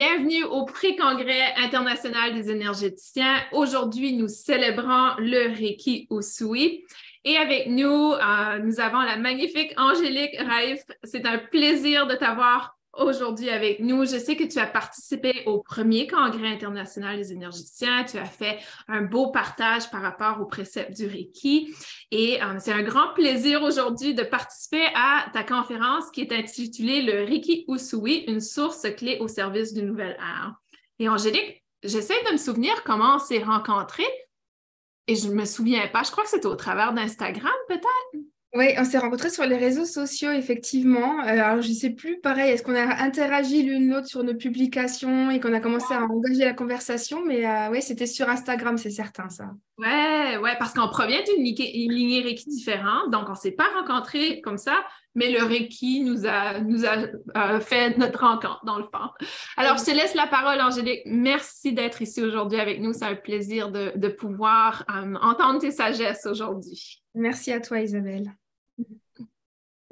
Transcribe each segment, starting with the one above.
Bienvenue au Pré-Congrès international des énergéticiens. Aujourd'hui, nous célébrons le Reiki Usui. Et avec nous, nous avons la magnifique Angélique Raif. C'est un plaisir de t'avoir aujourd'hui avec nous. Je sais que tu as participé au premier Congrès international des énergéticiens. Tu as fait un beau partage par rapport aux préceptes du Reiki. Et c'est un grand plaisir aujourd'hui de participer à ta conférence qui est intitulée Le Reiki Usui, une source clé au service d'une nouvelle ère. Et Angélique, j'essaie de me souvenir comment on s'est rencontrés et je ne me souviens pas. Je crois que c'était au travers d'Instagram, peut-être? Oui, on s'est rencontrés sur les réseaux sociaux, effectivement. Alors, je ne sais plus, pareil, est-ce qu'on a interagi l'une l'autre sur nos publications et qu'on a commencé à engager la conversation, mais oui, c'était sur Instagram, c'est certain, ça. Ouais, parce qu'on provient d'une lignée Reiki différente, donc on ne s'est pas rencontrés comme ça, mais le Reiki nous a fait notre rencontre, dans le fond. Alors, je te laisse la parole, Angélique. Merci d'être ici aujourd'hui avec nous. C'est un plaisir de pouvoir entendre tes sagesses aujourd'hui. Merci à toi, Isabelle.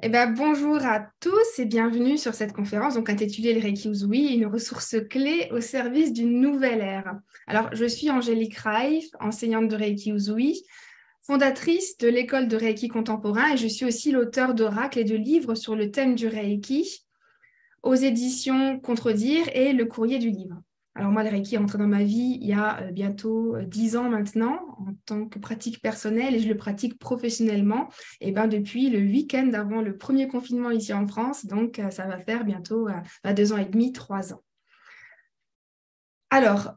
Eh ben, bonjour à tous et bienvenue sur cette conférence donc intitulée Le Reiki Usui, une ressource clé au service d'une nouvelle ère. Alors, je suis Angélique Raif, enseignante de Reiki Usui, fondatrice de l'école de Reiki contemporain et je suis aussi l'auteure d'oracles et de livres sur le thème du Reiki aux éditions Contredire et Le Courrier du Livre. Alors moi, le Reiki est entré dans ma vie il y a bientôt 10 ans maintenant en tant que pratique personnelle et je le pratique professionnellement et ben, depuis le week-end avant le premier confinement ici en France, donc ça va faire bientôt 2 ans et demi, 3 ans. Alors,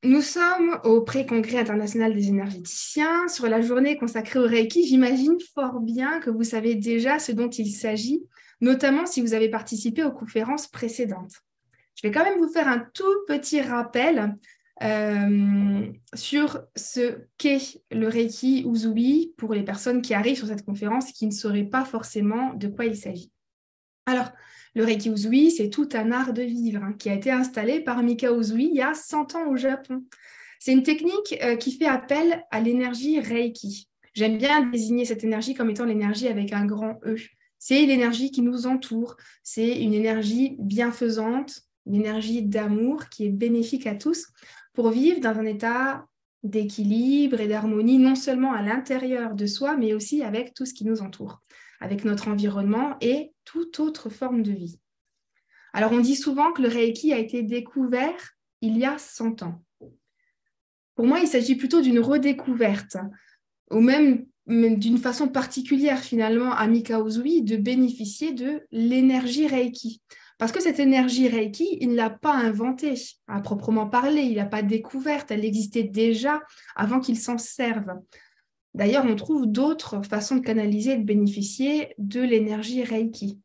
nous sommes au Pré-Congrès international des énergéticiens. Sur la journée consacrée au Reiki, j'imagine fort bien que vous savez déjà ce dont il s'agit, notamment si vous avez participé aux conférences précédentes. Je vais quand même vous faire un tout petit rappel sur ce qu'est le Reiki Usui pour les personnes qui arrivent sur cette conférence et qui ne sauraient pas forcément de quoi il s'agit. Alors, le Reiki Usui, c'est tout un art de vivre qui a été installé par Mikao Usui il y a 100 ans au Japon. C'est une technique qui fait appel à l'énergie Reiki. J'aime bien désigner cette énergie comme étant l'énergie avec un grand E. C'est l'énergie qui nous entoure. C'est une énergie bienfaisante, une énergie d'amour qui est bénéfique à tous pour vivre dans un état d'équilibre et d'harmonie, non seulement à l'intérieur de soi, mais aussi avec tout ce qui nous entoure, avec notre environnement et toute autre forme de vie. Alors, on dit souvent que le Reiki a été découvert il y a 100 ans. Pour moi, il s'agit plutôt d'une redécouverte, ou même d'une façon particulière finalement à Mikao Usui de bénéficier de l'énergie Reiki. Parce que cette énergie Reiki, il ne l'a pas inventée à proprement parler, il ne l'a pas découverte, elle existait déjà avant qu'il s'en serve. D'ailleurs, on trouve d'autres façons de canaliser et de bénéficier de l'énergie Reiki.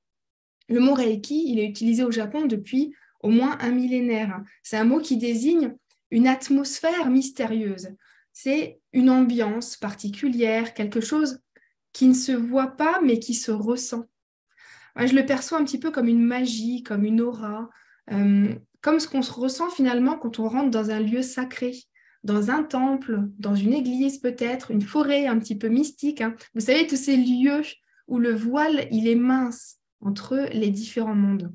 Le mot Reiki, il est utilisé au Japon depuis au moins un millénaire. C'est un mot qui désigne une atmosphère mystérieuse. C'est une ambiance particulière, quelque chose qui ne se voit pas, mais qui se ressent. Moi, je le perçois un petit peu comme une magie, comme une aura, comme ce qu'on se ressent finalement quand on rentre dans un lieu sacré, dans un temple, dans une église peut-être, une forêt un petit peu mystique. Vous savez, tous ces lieux où le voile, il est mince entre les différents mondes.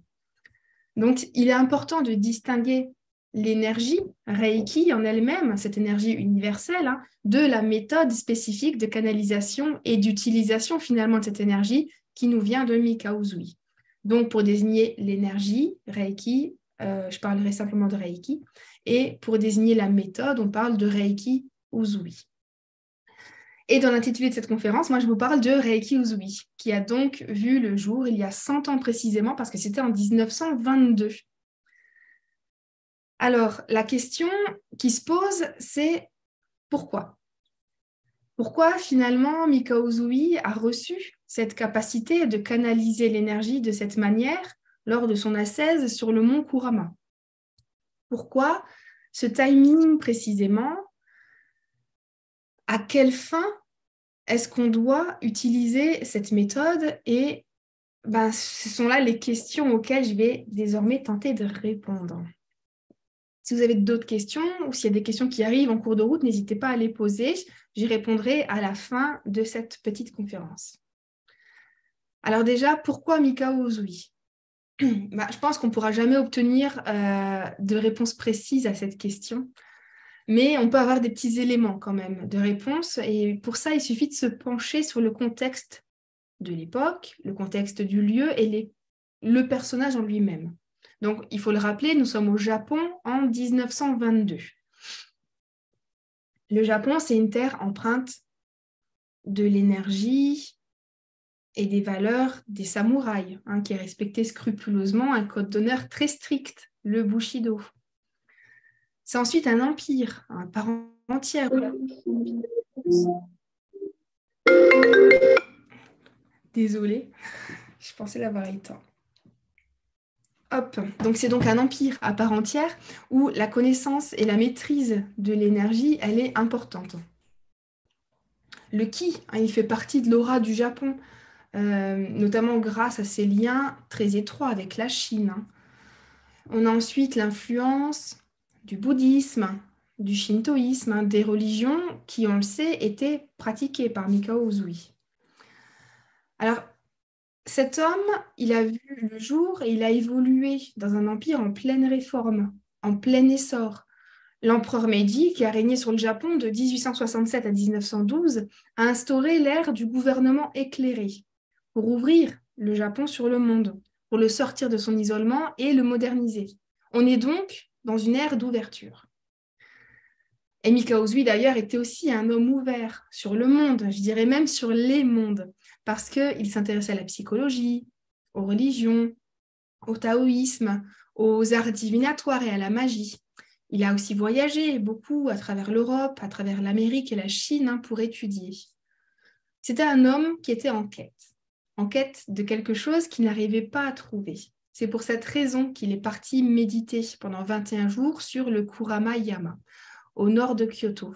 Donc, il est important de distinguer l'énergie Reiki en elle-même, cette énergie universelle, de la méthode spécifique de canalisation et d'utilisation finalement de cette énergie qui nous vient de Mikao Usui. Donc, pour désigner l'énergie Reiki, je parlerai simplement de Reiki, et pour désigner la méthode, on parle de Reiki Usui. Et dans l'intitulé de cette conférence, moi, je vous parle de Reiki Usui, qui a donc vu le jour il y a 100 ans précisément, parce que c'était en 1922. Alors, la question qui se pose, c'est pourquoi? Pourquoi finalement Mikao Usui a reçu cette capacité de canaliser l'énergie de cette manière lors de son ascèse sur le mont Kurama? Pourquoi ce timing précisément? À quelle fin est-ce qu'on doit utiliser cette méthode? Et ce sont là les questions auxquelles je vais désormais tenter de répondre. Si vous avez d'autres questions ou s'il y a des questions qui arrivent en cours de route, n'hésitez pas à les poser. J'y répondrai à la fin de cette petite conférence. Alors déjà, pourquoi Mikao Usui? Je pense qu'on ne pourra jamais obtenir de réponse précise à cette question, mais on peut avoir des petits éléments quand même de réponse. Et pour ça, il suffit de se pencher sur le contexte de l'époque, le contexte du lieu et le personnage en lui-même. Donc, il faut le rappeler, nous sommes au Japon en 1922. Le Japon, c'est une terre empreinte de l'énergie et des valeurs des samouraïs, qui respectaient scrupuleusement un code d'honneur très strict, le Bushido. C'est ensuite un empire, à part entière. Désolée, je pensais l'avoir éteint. Hop, donc c'est donc un empire à part entière où la connaissance et la maîtrise de l'énergie, elle est importante. Le ki, il fait partie de l'aura du Japon, notamment grâce à ses liens très étroits avec la Chine. On a ensuite l'influence du bouddhisme, du shintoïsme, des religions qui, on le sait, étaient pratiquées par Mikao Usui. Alors, cet homme, il a vu le jour et il a évolué dans un empire en pleine réforme, en plein essor. L'empereur Meiji, qui a régné sur le Japon de 1867 à 1912, a instauré l'ère du gouvernement éclairé pour ouvrir le Japon sur le monde, pour le sortir de son isolement et le moderniser. On est donc dans une ère d'ouverture. Et Mikao Usui, d'ailleurs, était aussi un homme ouvert sur le monde, je dirais même sur les mondes, parce qu'il s'intéressait à la psychologie, aux religions, au taoïsme, aux arts divinatoires et à la magie. Il a aussi voyagé beaucoup à travers l'Europe, à travers l'Amérique et la Chine pour étudier. C'était un homme qui était en quête de quelque chose qu'il n'arrivait pas à trouver. C'est pour cette raison qu'il est parti méditer pendant 21 jours sur le Kurama-yama, au nord de Kyoto.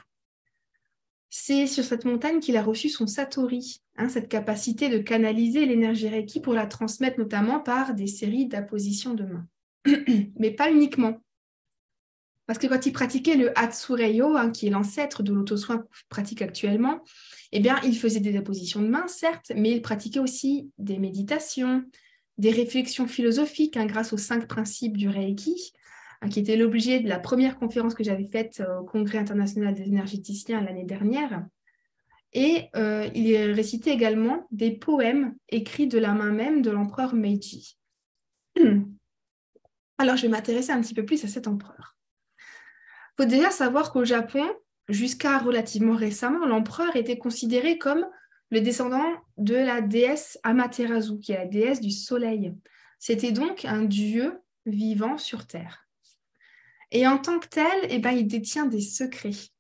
C'est sur cette montagne qu'il a reçu son satori, cette capacité de canaliser l'énergie Reiki pour la transmettre notamment par des séries d'appositions de mains. Mais pas uniquement. Parce que quand il pratiquait le Hatsureyo, qui est l'ancêtre de l'auto-soin qu'on pratique actuellement, eh bien, il faisait des appositions de mains, certes, mais il pratiquait aussi des méditations, des réflexions philosophiques grâce aux 5 principes du Reiki, qui était l'objet de la première conférence que j'avais faite au Congrès international des énergéticiens l'année dernière. Et il récitait également des poèmes écrits de la main même de l'empereur Meiji. Alors, je vais m'intéresser un petit peu plus à cet empereur. Il faut déjà savoir qu'au Japon, jusqu'à relativement récemment, l'empereur était considéré comme le descendant de la déesse Amaterasu, qui est la déesse du soleil. C'était donc un dieu vivant sur Terre. Et en tant que tel, il détient des secrets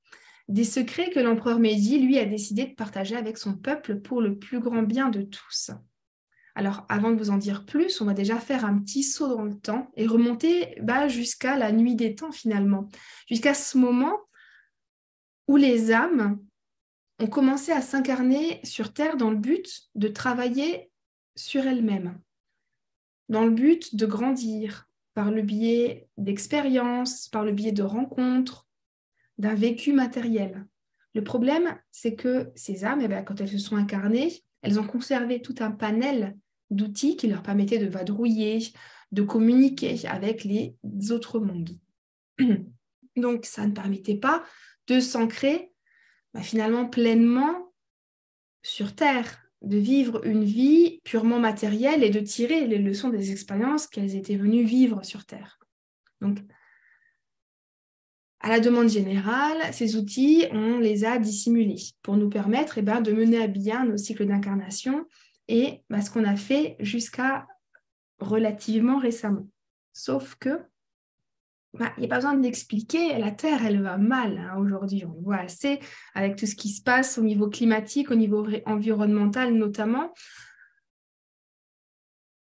que l'empereur Meiji, lui, a décidé de partager avec son peuple pour le plus grand bien de tous. Alors, avant de vous en dire plus, on va déjà faire un petit saut dans le temps et remonter jusqu'à la nuit des temps, finalement, jusqu'à ce moment où les âmes ont commencé à s'incarner sur Terre dans le but de travailler sur elles-mêmes, dans le but de grandir par le biais d'expériences, par le biais de rencontres, d'un vécu matériel. Le problème, c'est que ces âmes, quand elles se sont incarnées, elles ont conservé tout un panel d'outils qui leur permettaient de vadrouiller, de communiquer avec les autres mondes. Donc, ça ne permettait pas de s'ancrer finalement pleinement sur Terre, de vivre une vie purement matérielle et de tirer les leçons des expériences qu'elles étaient venues vivre sur Terre. Donc, à la demande générale, ces outils, on les a dissimulés pour nous permettre de mener à bien nos cycles d'incarnation et ce qu'on a fait jusqu'à relativement récemment. Sauf que, il n'y a pas besoin de l'expliquer, la Terre, elle va mal aujourd'hui. On le voit assez avec tout ce qui se passe au niveau climatique, au niveau environnemental notamment.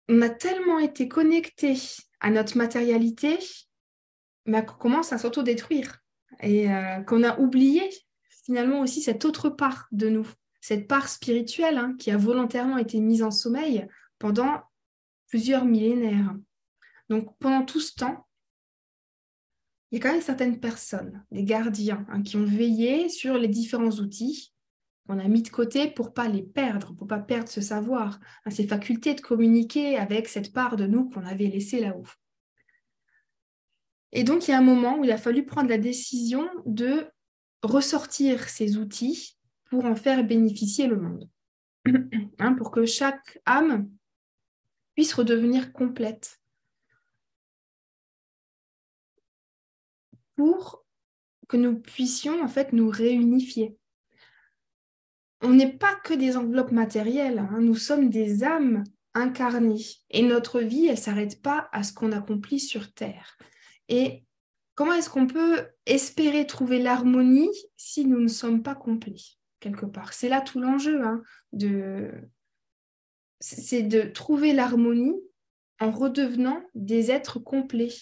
On a tellement été connectés à notre matérialité qu'on commence à s'auto-détruire et qu'on a oublié finalement aussi cette autre part de nous, cette part spirituelle qui a volontairement été mise en sommeil pendant plusieurs millénaires. Donc pendant tout ce temps, il y a quand même certaines personnes, des gardiens, qui ont veillé sur les différents outils qu'on a mis de côté pour ne pas les perdre, pour ne pas perdre ce savoir, ces facultés de communiquer avec cette part de nous qu'on avait laissée là-haut. Et donc, il y a un moment où il a fallu prendre la décision de ressortir ces outils pour en faire bénéficier le monde, pour que chaque âme puisse redevenir complète, pour que nous puissions en fait nous réunifier. On n'est pas que des enveloppes matérielles, nous sommes des âmes incarnées et notre vie, elle ne s'arrête pas à ce qu'on accomplit sur Terre. Et comment est-ce qu'on peut espérer trouver l'harmonie si nous ne sommes pas complets, quelque part? C'est là tout l'enjeu, c'est de trouver l'harmonie en redevenant des êtres complets,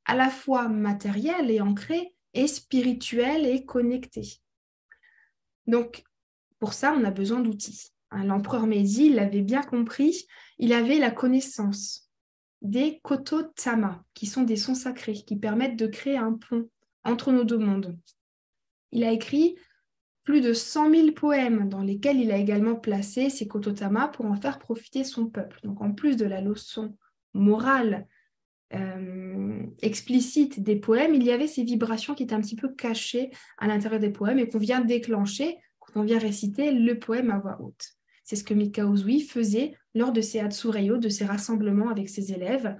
à la fois matériels et ancrés, et spirituels et connectés. Donc, pour ça, on a besoin d'outils. L'empereur Meiji, il l'avait bien compris, il avait la connaissance des koto-tama, qui sont des sons sacrés, qui permettent de créer un pont entre nos deux mondes. Il a écrit plus de 100 000 poèmes dans lesquels il a également placé ces koto-tama pour en faire profiter son peuple. Donc, en plus de la leçon morale explicite des poèmes, il y avait ces vibrations qui étaient un petit peu cachées à l'intérieur des poèmes et qu'on vient déclencher quand on vient réciter le poème à voix haute. C'est ce que Mikao Usui faisait lors de ses Hatsureyo, de ses rassemblements avec ses élèves,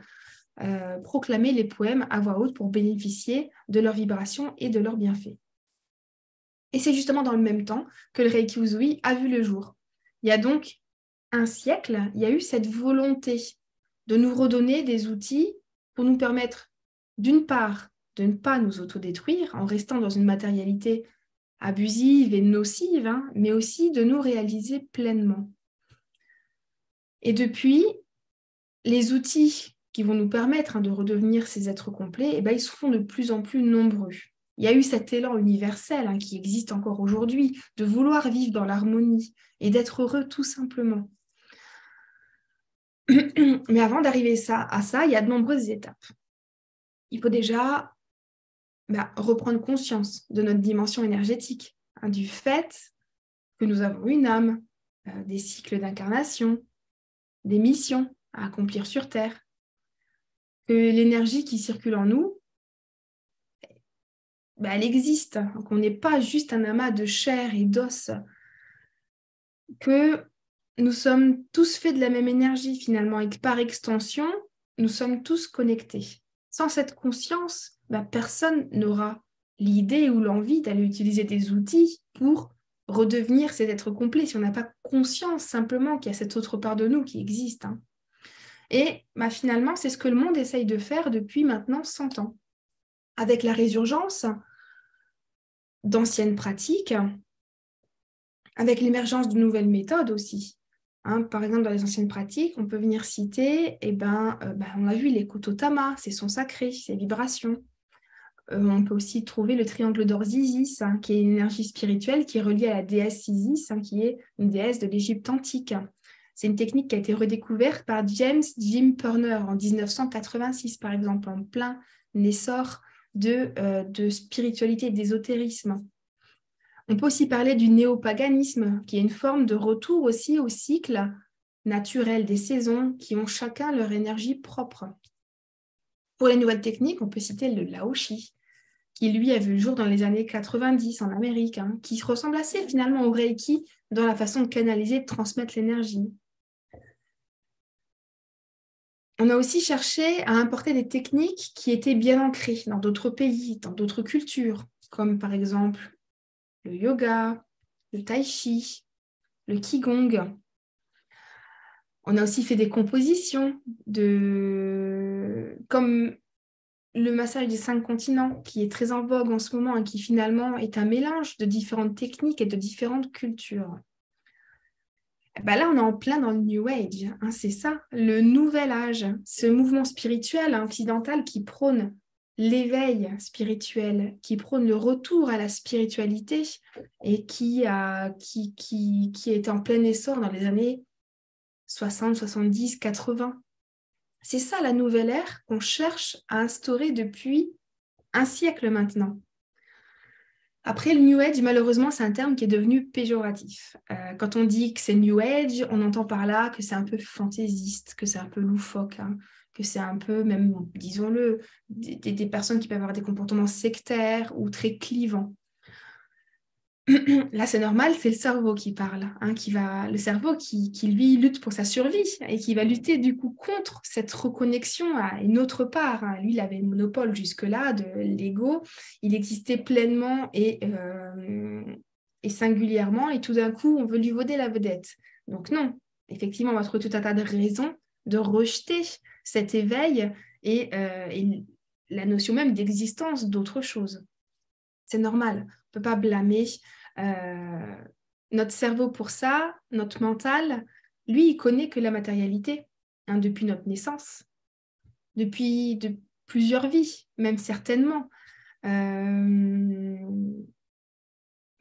proclamer les poèmes à voix haute pour bénéficier de leurs vibrations et de leurs bienfaits. Et c'est justement dans le même temps que le Reiki Usui a vu le jour. Il y a donc un siècle, il y a eu cette volonté de nous redonner des outils pour nous permettre, d'une part, de ne pas nous autodétruire en restant dans une matérialité abusive et nocive, mais aussi de nous réaliser pleinement. Et depuis, les outils qui vont nous permettre de redevenir ces êtres complets, ils se font de plus en plus nombreux. Il y a eu cet élan universel qui existe encore aujourd'hui, de vouloir vivre dans l'harmonie et d'être heureux tout simplement. Mais avant d'arriver à ça, il y a de nombreuses étapes. Il faut déjà reprendre conscience de notre dimension énergétique, du fait que nous avons une âme, des cycles d'incarnation, des missions à accomplir sur Terre, que l'énergie qui circule en nous, elle existe, qu'on n'est pas juste un amas de chair et d'os, que nous sommes tous faits de la même énergie finalement et que par extension, nous sommes tous connectés. Sans cette conscience, personne n'aura l'idée ou l'envie d'aller utiliser des outils pour redevenir cet être complet si on n'a pas conscience simplement qu'il y a cette autre part de nous qui existe. Et finalement, c'est ce que le monde essaye de faire depuis maintenant 100 ans. Avec la résurgence d'anciennes pratiques, avec l'émergence de nouvelles méthodes aussi. Par exemple, dans les anciennes pratiques, on peut venir citer, on a vu les koto-tama, ces sons sacrés, ces vibrations. On peut aussi trouver le triangle d'or d'Isis, qui est une énergie spirituelle qui est reliée à la déesse Isis, qui est une déesse de l'Égypte antique. C'est une technique qui a été redécouverte par James Jim Purner en 1986, par exemple, en plein essor de spiritualité et d'ésotérisme. On peut aussi parler du néopaganisme, qui est une forme de retour aussi au cycle naturel des saisons qui ont chacun leur énergie propre. Pour les nouvelles techniques, on peut citer le Laoshi, qui lui a vu le jour dans les années 90 en Amérique, qui ressemble assez finalement au Reiki dans la façon de canaliser et de transmettre l'énergie. On a aussi cherché à importer des techniques qui étaient bien ancrées dans d'autres pays, dans d'autres cultures, comme par exemple le yoga, le tai chi, le qigong. On a aussi fait des compositions comme le massage des 5 continents, qui est très en vogue en ce moment et qui finalement est un mélange de différentes techniques et de différentes cultures. Là, on est en plein dans le New Age, c'est ça, le nouvel âge, ce mouvement spirituel occidental qui prône l'éveil spirituel, qui prône le retour à la spiritualité et qui est en plein essor dans les années 60, 70, 80. C'est ça la nouvelle ère qu'on cherche à instaurer depuis un siècle maintenant. Après, le New Age, malheureusement, c'est un terme qui est devenu péjoratif. Quand on dit que c'est New Age, on entend par là que c'est un peu fantaisiste, que c'est un peu loufoque, hein, que c'est un peu, même, disons-le, des personnes qui peuvent avoir des comportements sectaires ou très clivants. Là, c'est normal, c'est le cerveau qui parle, hein, le cerveau qui, lui, lutte pour sa survie et qui va lutter, du coup, contre cette reconnexion à une autre part, hein. Lui, il avait le monopole jusque-là de l'ego. Il existait pleinement et singulièrement, et tout d'un coup, on veut lui voler la vedette. Donc non, effectivement, on va trouver tout un tas de raisons de rejeter cet éveil et la notion même d'existence d'autre chose. C'est normal, on ne peut pas blâmer euh, notre cerveau pour ça, notre mental. Lui, il connaît que la matérialité, hein, depuis notre naissance, depuis plusieurs vies, même certainement.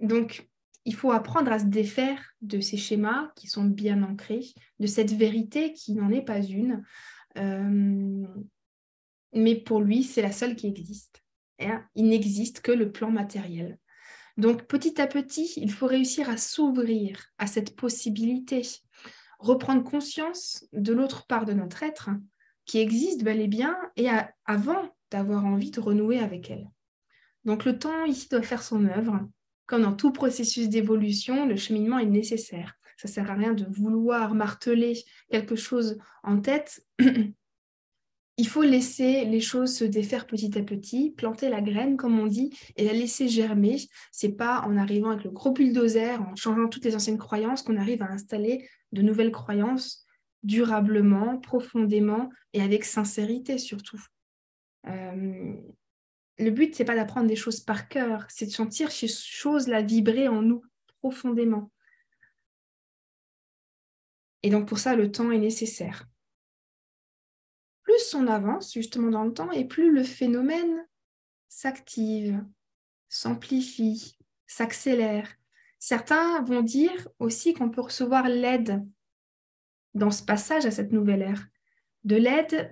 Donc, il faut apprendre à se défaire de ces schémas qui sont bien ancrés, de cette vérité qui n'en est pas une. Mais pour lui, c'est la seule qui existe. Hein. Il n'existe que le plan matériel. Donc, petit à petit, il faut réussir à s'ouvrir à cette possibilité, reprendre conscience de l'autre part de notre être qui existe bel et bien et avant d'avoir envie de renouer avec elle. Donc, le temps ici doit faire son œuvre. Comme dans tout processus d'évolution, le cheminement est nécessaire. Ça ne sert à rien de vouloir marteler quelque chose en tête. Il faut laisser les choses se défaire petit à petit, planter la graine, comme on dit, et la laisser germer. C'est pas en arrivant avec le gros bulldozer, en changeant toutes les anciennes croyances, qu'on arrive à installer de nouvelles croyances durablement, profondément et avec sincérité surtout. Le but, c'est pas d'apprendre des choses par cœur, c'est de sentir ces choses-là vibrer en nous profondément. Et donc pour ça, le temps est nécessaire. Plus on avance justement dans le temps et plus le phénomène s'active, s'amplifie, s'accélère. Certains vont dire aussi qu'on peut recevoir l'aide dans ce passage à cette nouvelle ère, de l'aide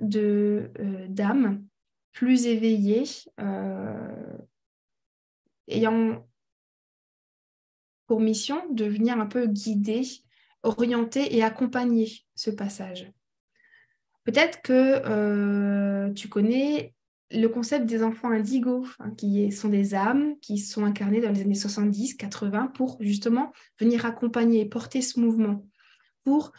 d'âmes plus éveillées, ayant pour mission de venir un peu guider, orienter et accompagner ce passage. Peut-être que tu connais le concept des enfants indigos, hein, qui sont des âmes qui sont incarnées dans les années 70, 80 pour justement venir accompagner et porter ce mouvement, pour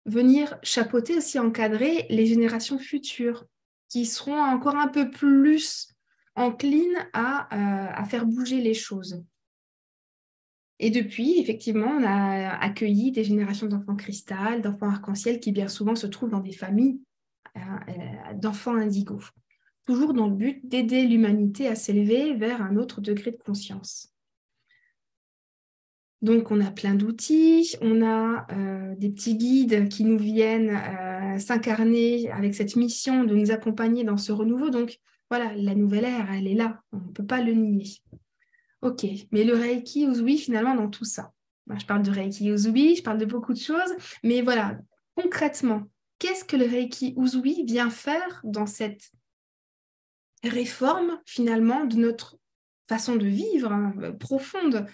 venir chapeauter aussi, encadrer les générations futures qui seront encore un peu plus enclines à faire bouger les choses. Et depuis, effectivement, on a accueilli des générations d'enfants cristal, d'enfants arc-en-ciel qui bien souvent se trouvent dans des familles d'enfants indigos, toujours dans le but d'aider l'humanité à s'élever vers un autre degré de conscience. Donc, on a plein d'outils, on a des petits guides qui nous viennent s'incarner avec cette mission de nous accompagner dans ce renouveau. Donc, voilà, la nouvelle ère, elle est là, on ne peut pas le nier. Ok, mais le Reiki Usui, finalement, dans tout ça. Je parle de Reiki Usui, je parle de beaucoup de choses, mais voilà, concrètement, qu'est-ce que le Reiki Usui vient faire dans cette réforme, finalement, de notre façon de vivre, hein, profonde?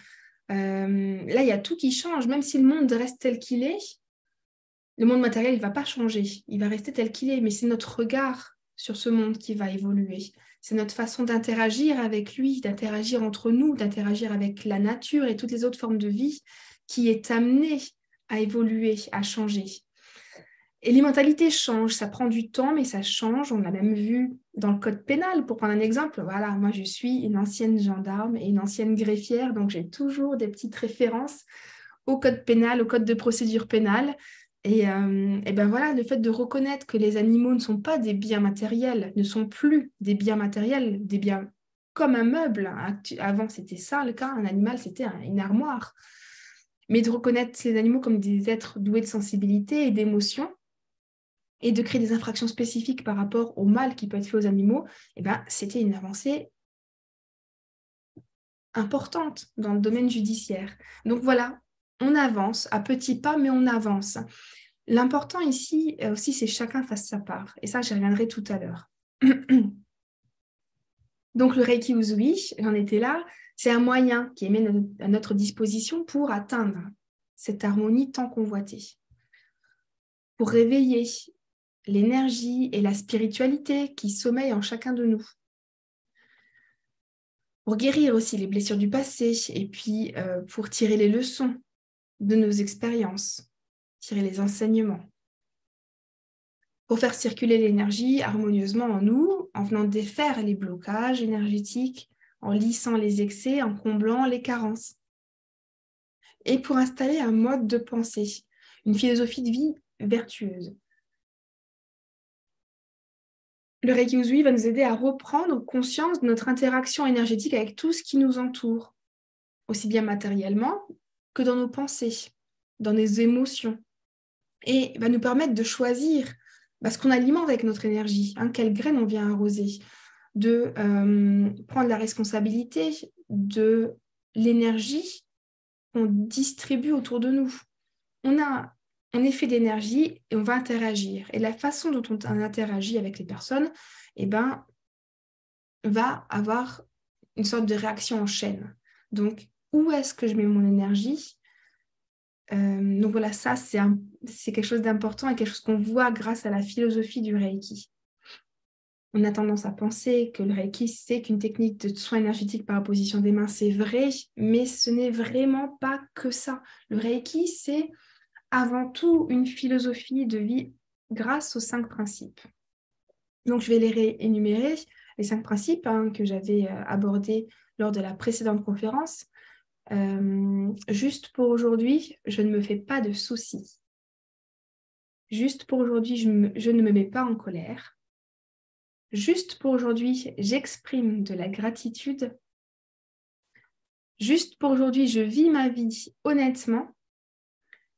Là, il y a tout qui change, même si le monde reste tel qu'il est, le monde matériel, il ne va pas changer, il va rester tel qu'il est, mais c'est notre regard sur ce monde qui va évoluer. C'est notre façon d'interagir avec lui, d'interagir entre nous, d'interagir avec la nature et toutes les autres formes de vie qui est amenée à évoluer, à changer. Et les mentalités changent, ça prend du temps, mais ça change. On l'a même vu dans le code pénal, pour prendre un exemple. Voilà, moi, je suis une ancienne gendarme et une ancienne greffière, donc j'ai toujours des petites références au code pénal, au code de procédure pénale. Et ben voilà, le fait de reconnaître que les animaux ne sont pas des biens matériels, ne sont plus des biens matériels, des biens comme un meuble. Avant, c'était ça le cas, un animal, c'était une armoire. Mais de reconnaître ces animaux comme des êtres doués de sensibilité et d'émotion, et de créer des infractions spécifiques par rapport au mal qui peut être fait aux animaux, eh ben, c'était une avancée importante dans le domaine judiciaire. Donc voilà, on avance à petits pas, mais on avance. L'important ici aussi, c'est chacun fasse sa part. Et ça, j'y reviendrai tout à l'heure. Donc, le Reiki Usui, j'en étais là, c'est un moyen qui est mis à notre disposition pour atteindre cette harmonie tant convoitée, pour réveiller l'énergie et la spiritualité qui sommeillent en chacun de nous, pour guérir aussi les blessures du passé et puis pour tirer les leçons de nos expériences, tirer les enseignements, pour faire circuler l'énergie harmonieusement en nous, en venant défaire les blocages énergétiques, en lissant les excès, en comblant les carences, et pour installer un mode de pensée, une philosophie de vie vertueuse. Le Reiki Usui va nous aider à reprendre conscience de notre interaction énergétique avec tout ce qui nous entoure, aussi bien matériellement que dans nos pensées, dans nos émotions, et va nous permettre de choisir ce qu'on alimente avec notre énergie, quelle graine on vient arroser, de prendre la responsabilité de l'énergie qu'on distribue autour de nous. On a un effet d'énergie et on va interagir. Et la façon dont on interagit avec les personnes va avoir une sorte de réaction en chaîne. Donc, où est-ce que je mets mon énergie ? Donc voilà, ça, c'est quelque chose d'important et quelque chose qu'on voit grâce à la philosophie du Reiki. On a tendance à penser que le Reiki, c'est qu'une technique de soin énergétique par opposition des mains, c'est vrai, mais ce n'est vraiment pas que ça. Le Reiki, c'est avant tout une philosophie de vie grâce aux 5 principes. Donc, je vais les réénumérer, les 5 principes que j'avais abordés lors de la précédente conférence. Juste pour aujourd'hui, je ne me fais pas de soucis. Juste pour aujourd'hui, je ne me mets pas en colère. Juste pour aujourd'hui, j'exprime de la gratitude. Juste pour aujourd'hui, je vis ma vie honnêtement.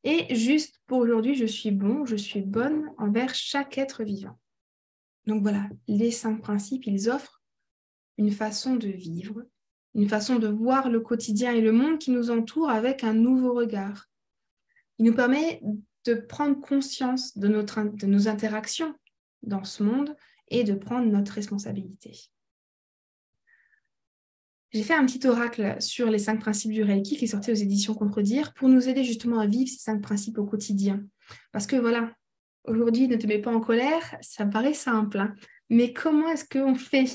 Et juste pour aujourd'hui, je suis bon, je suis bonne envers chaque être vivant. Donc voilà, les 5 principes, ils offrent une façon de vivre, une façon de voir le quotidien et le monde qui nous entoure avec un nouveau regard. Il nous permet de prendre conscience de nos interactions dans ce monde et de prendre notre responsabilité. J'ai fait un petit oracle sur les 5 principes du Reiki qui est sorti aux éditions Contredire pour nous aider justement à vivre ces 5 principes au quotidien. Parce que voilà, aujourd'hui, ne te mets pas en colère, ça me paraît simple. Mais comment est-ce qu'on fait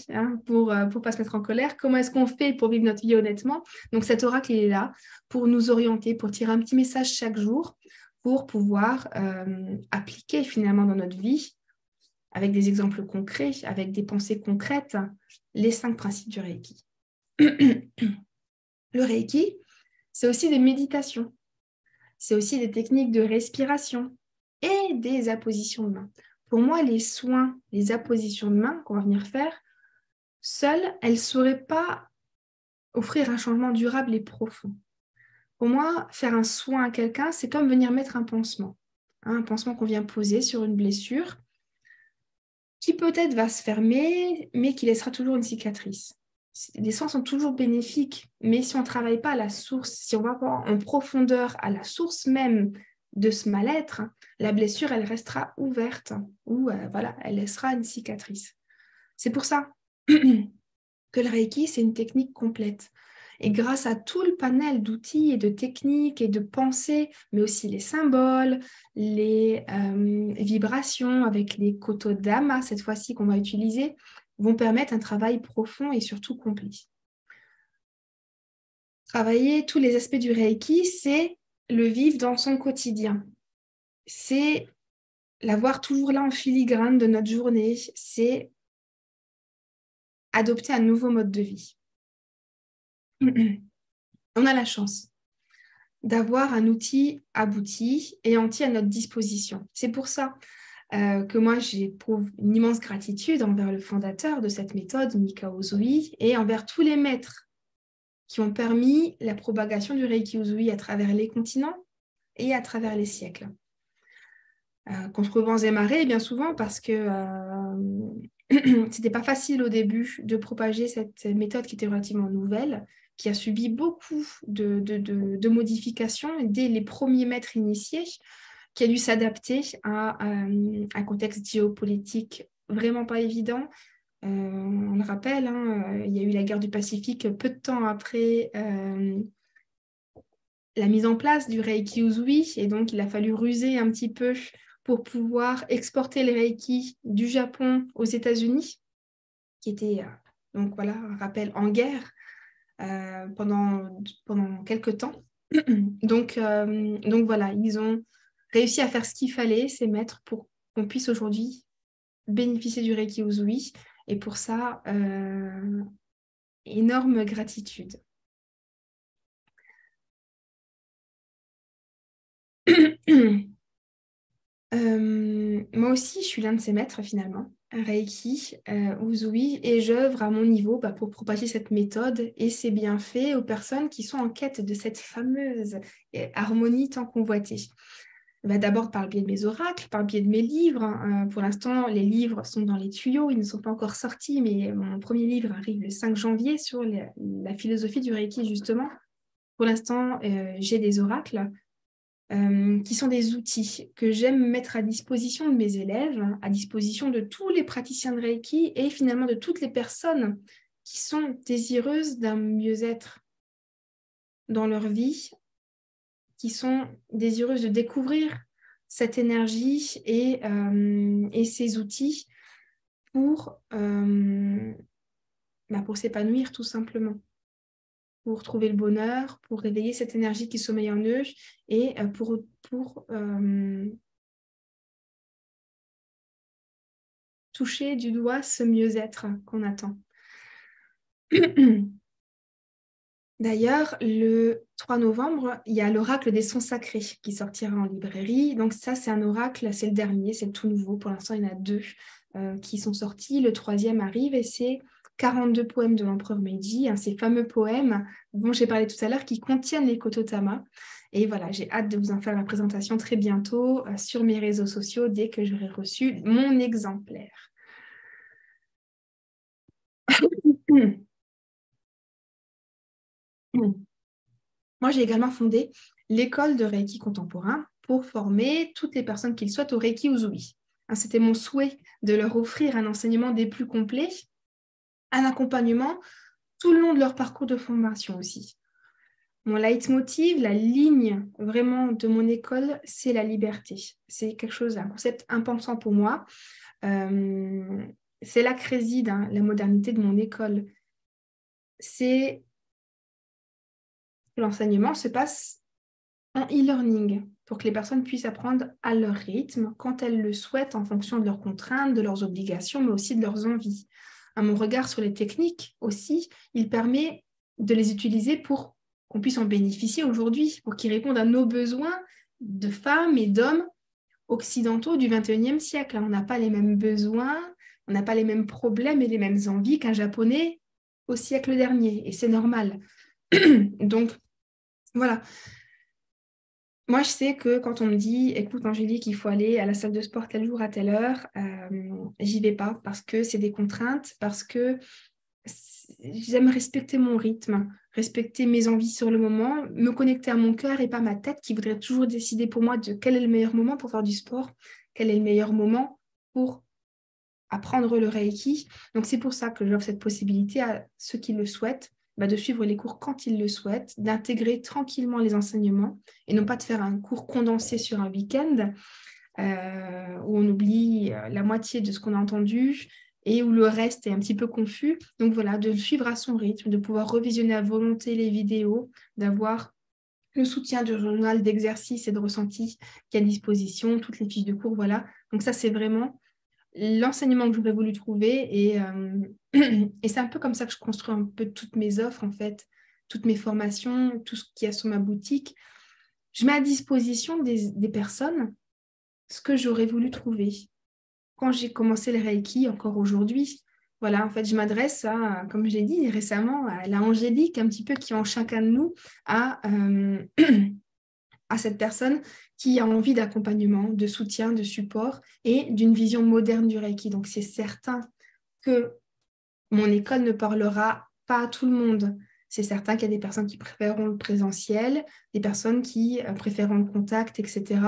pour ne pas se mettre en colère? Comment est-ce qu'on fait pour vivre notre vie honnêtement? Donc cet oracle, il est là pour nous orienter, pour tirer un petit message chaque jour, pour pouvoir appliquer finalement dans notre vie, avec des exemples concrets, avec des pensées concrètes, les 5 principes du Reiki. Le Reiki, c'est aussi des méditations, c'est aussi des techniques de respiration et des appositions de main. Pour moi, les soins, les appositions de main qu'on va venir faire, seules, elles ne sauraient pas offrir un changement durable et profond. Pour moi, faire un soin à quelqu'un, c'est comme venir mettre un pansement. Un pansement qu'on vient poser sur une blessure qui peut-être va se fermer, mais qui laissera toujours une cicatrice. Les soins sont toujours bénéfiques, mais si on ne travaille pas à la source, si on ne va pas en profondeur à la source même de ce mal-être, la blessure, elle restera ouverte ou elle laissera une cicatrice. C'est pour ça que le Reiki, c'est une technique complète. Et grâce à tout le panel d'outils et de techniques et de pensées, mais aussi les symboles, les vibrations avec les Kotodama, cette fois-ci qu'on va utiliser, vont permettre un travail profond et surtout complet. Travailler tous les aspects du Reiki, c'est le vivre dans son quotidien. C'est l'avoir toujours là en filigrane de notre journée. C'est adopter un nouveau mode de vie. On a la chance d'avoir un outil abouti et entier à notre disposition. C'est pour ça que moi, j'éprouve une immense gratitude envers le fondateur de cette méthode, Mikao Usui, et envers tous les maîtres qui ont permis la propagation du Reiki Usui à travers les continents et à travers les siècles. Contre vents et marées, bien souvent, parce que c'était pas facile au début de propager cette méthode qui était relativement nouvelle, qui a subi beaucoup de modifications dès les premiers maîtres initiés, qui a dû s'adapter à un contexte géopolitique vraiment pas évident, On le rappelle, il y a eu la guerre du Pacifique peu de temps après la mise en place du Reiki Usui, et donc il a fallu ruser un petit peu pour pouvoir exporter le Reiki du Japon aux États-Unis, qui était, donc voilà, un rappel, en guerre pendant quelques temps. Donc voilà, ils ont réussi à faire ce qu'il fallait, ces maîtres, pour qu'on puisse aujourd'hui bénéficier du Reiki Usui. Et pour ça, énorme gratitude. Moi aussi, je suis l'un de ces maîtres finalement, Reiki, Usui, et j'œuvre à mon niveau pour propager cette méthode et ses bienfaits aux personnes qui sont en quête de cette fameuse harmonie tant convoitée. D'abord par le biais de mes oracles, par le biais de mes livres. Pour l'instant, les livres sont dans les tuyaux, ils ne sont pas encore sortis, mais mon premier livre arrive le 5 janvier sur la philosophie du Reiki, justement. Pour l'instant, j'ai des oracles qui sont des outils que j'aime mettre à disposition de mes élèves, à disposition de tous les praticiens de Reiki et finalement de toutes les personnes qui sont désireuses d'un mieux-être dans leur vie, qui sont désireuses de découvrir cette énergie et ces outils pour s'épanouir tout simplement, pour trouver le bonheur, pour réveiller cette énergie qui sommeille en eux et pour toucher du doigt ce mieux-être qu'on attend. D'ailleurs, le 3 novembre, il y a l'oracle des sons sacrés qui sortira en librairie. Donc ça, c'est un oracle, c'est le dernier, c'est le tout nouveau. Pour l'instant, il y en a 2 qui sont sortis. Le 3e arrive et c'est 42 poèmes de l'empereur Meiji, ces fameux poèmes dont j'ai parlé tout à l'heure qui contiennent les Kototama. Et voilà, j'ai hâte de vous en faire la présentation très bientôt sur mes réseaux sociaux dès que j'aurai reçu mon exemplaire. Moi, j'ai également fondé l'école de Reiki contemporain pour former toutes les personnes qui le souhaitent au Reiki Usui. C'était mon souhait de leur offrir un enseignement des plus complets, un accompagnement tout le long de leur parcours de formation aussi. Mon leitmotiv, la ligne vraiment de mon école, c'est la liberté. C'est quelque chose, un concept important pour moi. C'est là que réside la modernité de mon école. C'est l'enseignement se passe en e-learning pour que les personnes puissent apprendre à leur rythme, quand elles le souhaitent, en fonction de leurs contraintes, de leurs obligations, mais aussi de leurs envies. À mon regard sur les techniques aussi, il permet de les utiliser pour qu'on puisse en bénéficier aujourd'hui, pour qu'ils répondent à nos besoins de femmes et d'hommes occidentaux du 21e siècle. On n'a pas les mêmes besoins, on n'a pas les mêmes problèmes et les mêmes envies qu'un Japonais au siècle dernier, et c'est normal. Donc, voilà. Moi, je sais que quand on me dit, écoute Angélique, il faut aller à la salle de sport tel jour à telle heure, j'y vais pas parce que c'est des contraintes, parce que j'aime respecter mon rythme, respecter mes envies sur le moment, me connecter à mon cœur et pas ma tête qui voudrait toujours décider pour moi de quel est le meilleur moment pour faire du sport, quel est le meilleur moment pour apprendre le Reiki. Donc, c'est pour ça que j'offre cette possibilité à ceux qui le souhaitent de suivre les cours quand ils le souhaitent, d'intégrer tranquillement les enseignements et non pas de faire un cours condensé sur un week-end où on oublie la moitié de ce qu'on a entendu et où le reste est un petit peu confus. Donc voilà, de le suivre à son rythme, de pouvoir revisionner à volonté les vidéos, d'avoir le soutien du journal d'exercice et de ressenti qui est à disposition, toutes les fiches de cours, voilà. Donc ça, c'est vraiment l'enseignement que j'aurais voulu trouver et c'est un peu comme ça que je construis un peu toutes mes offres en fait, toutes mes formations, tout ce qu'il y a sur ma boutique. Je mets à disposition des personnes ce que j'aurais voulu trouver. Quand j'ai commencé le Reiki, encore aujourd'hui, voilà, en fait, je m'adresse à, comme je l'ai dit récemment, à la Angélique, un petit peu qui est en chacun de nous, à cette personne qui a envie d'accompagnement, de soutien, de support et d'une vision moderne du Reiki. Donc, c'est certain que mon école ne parlera pas à tout le monde. C'est certain qu'il y a des personnes qui préféreront le présentiel, des personnes qui préféreront le contact, etc.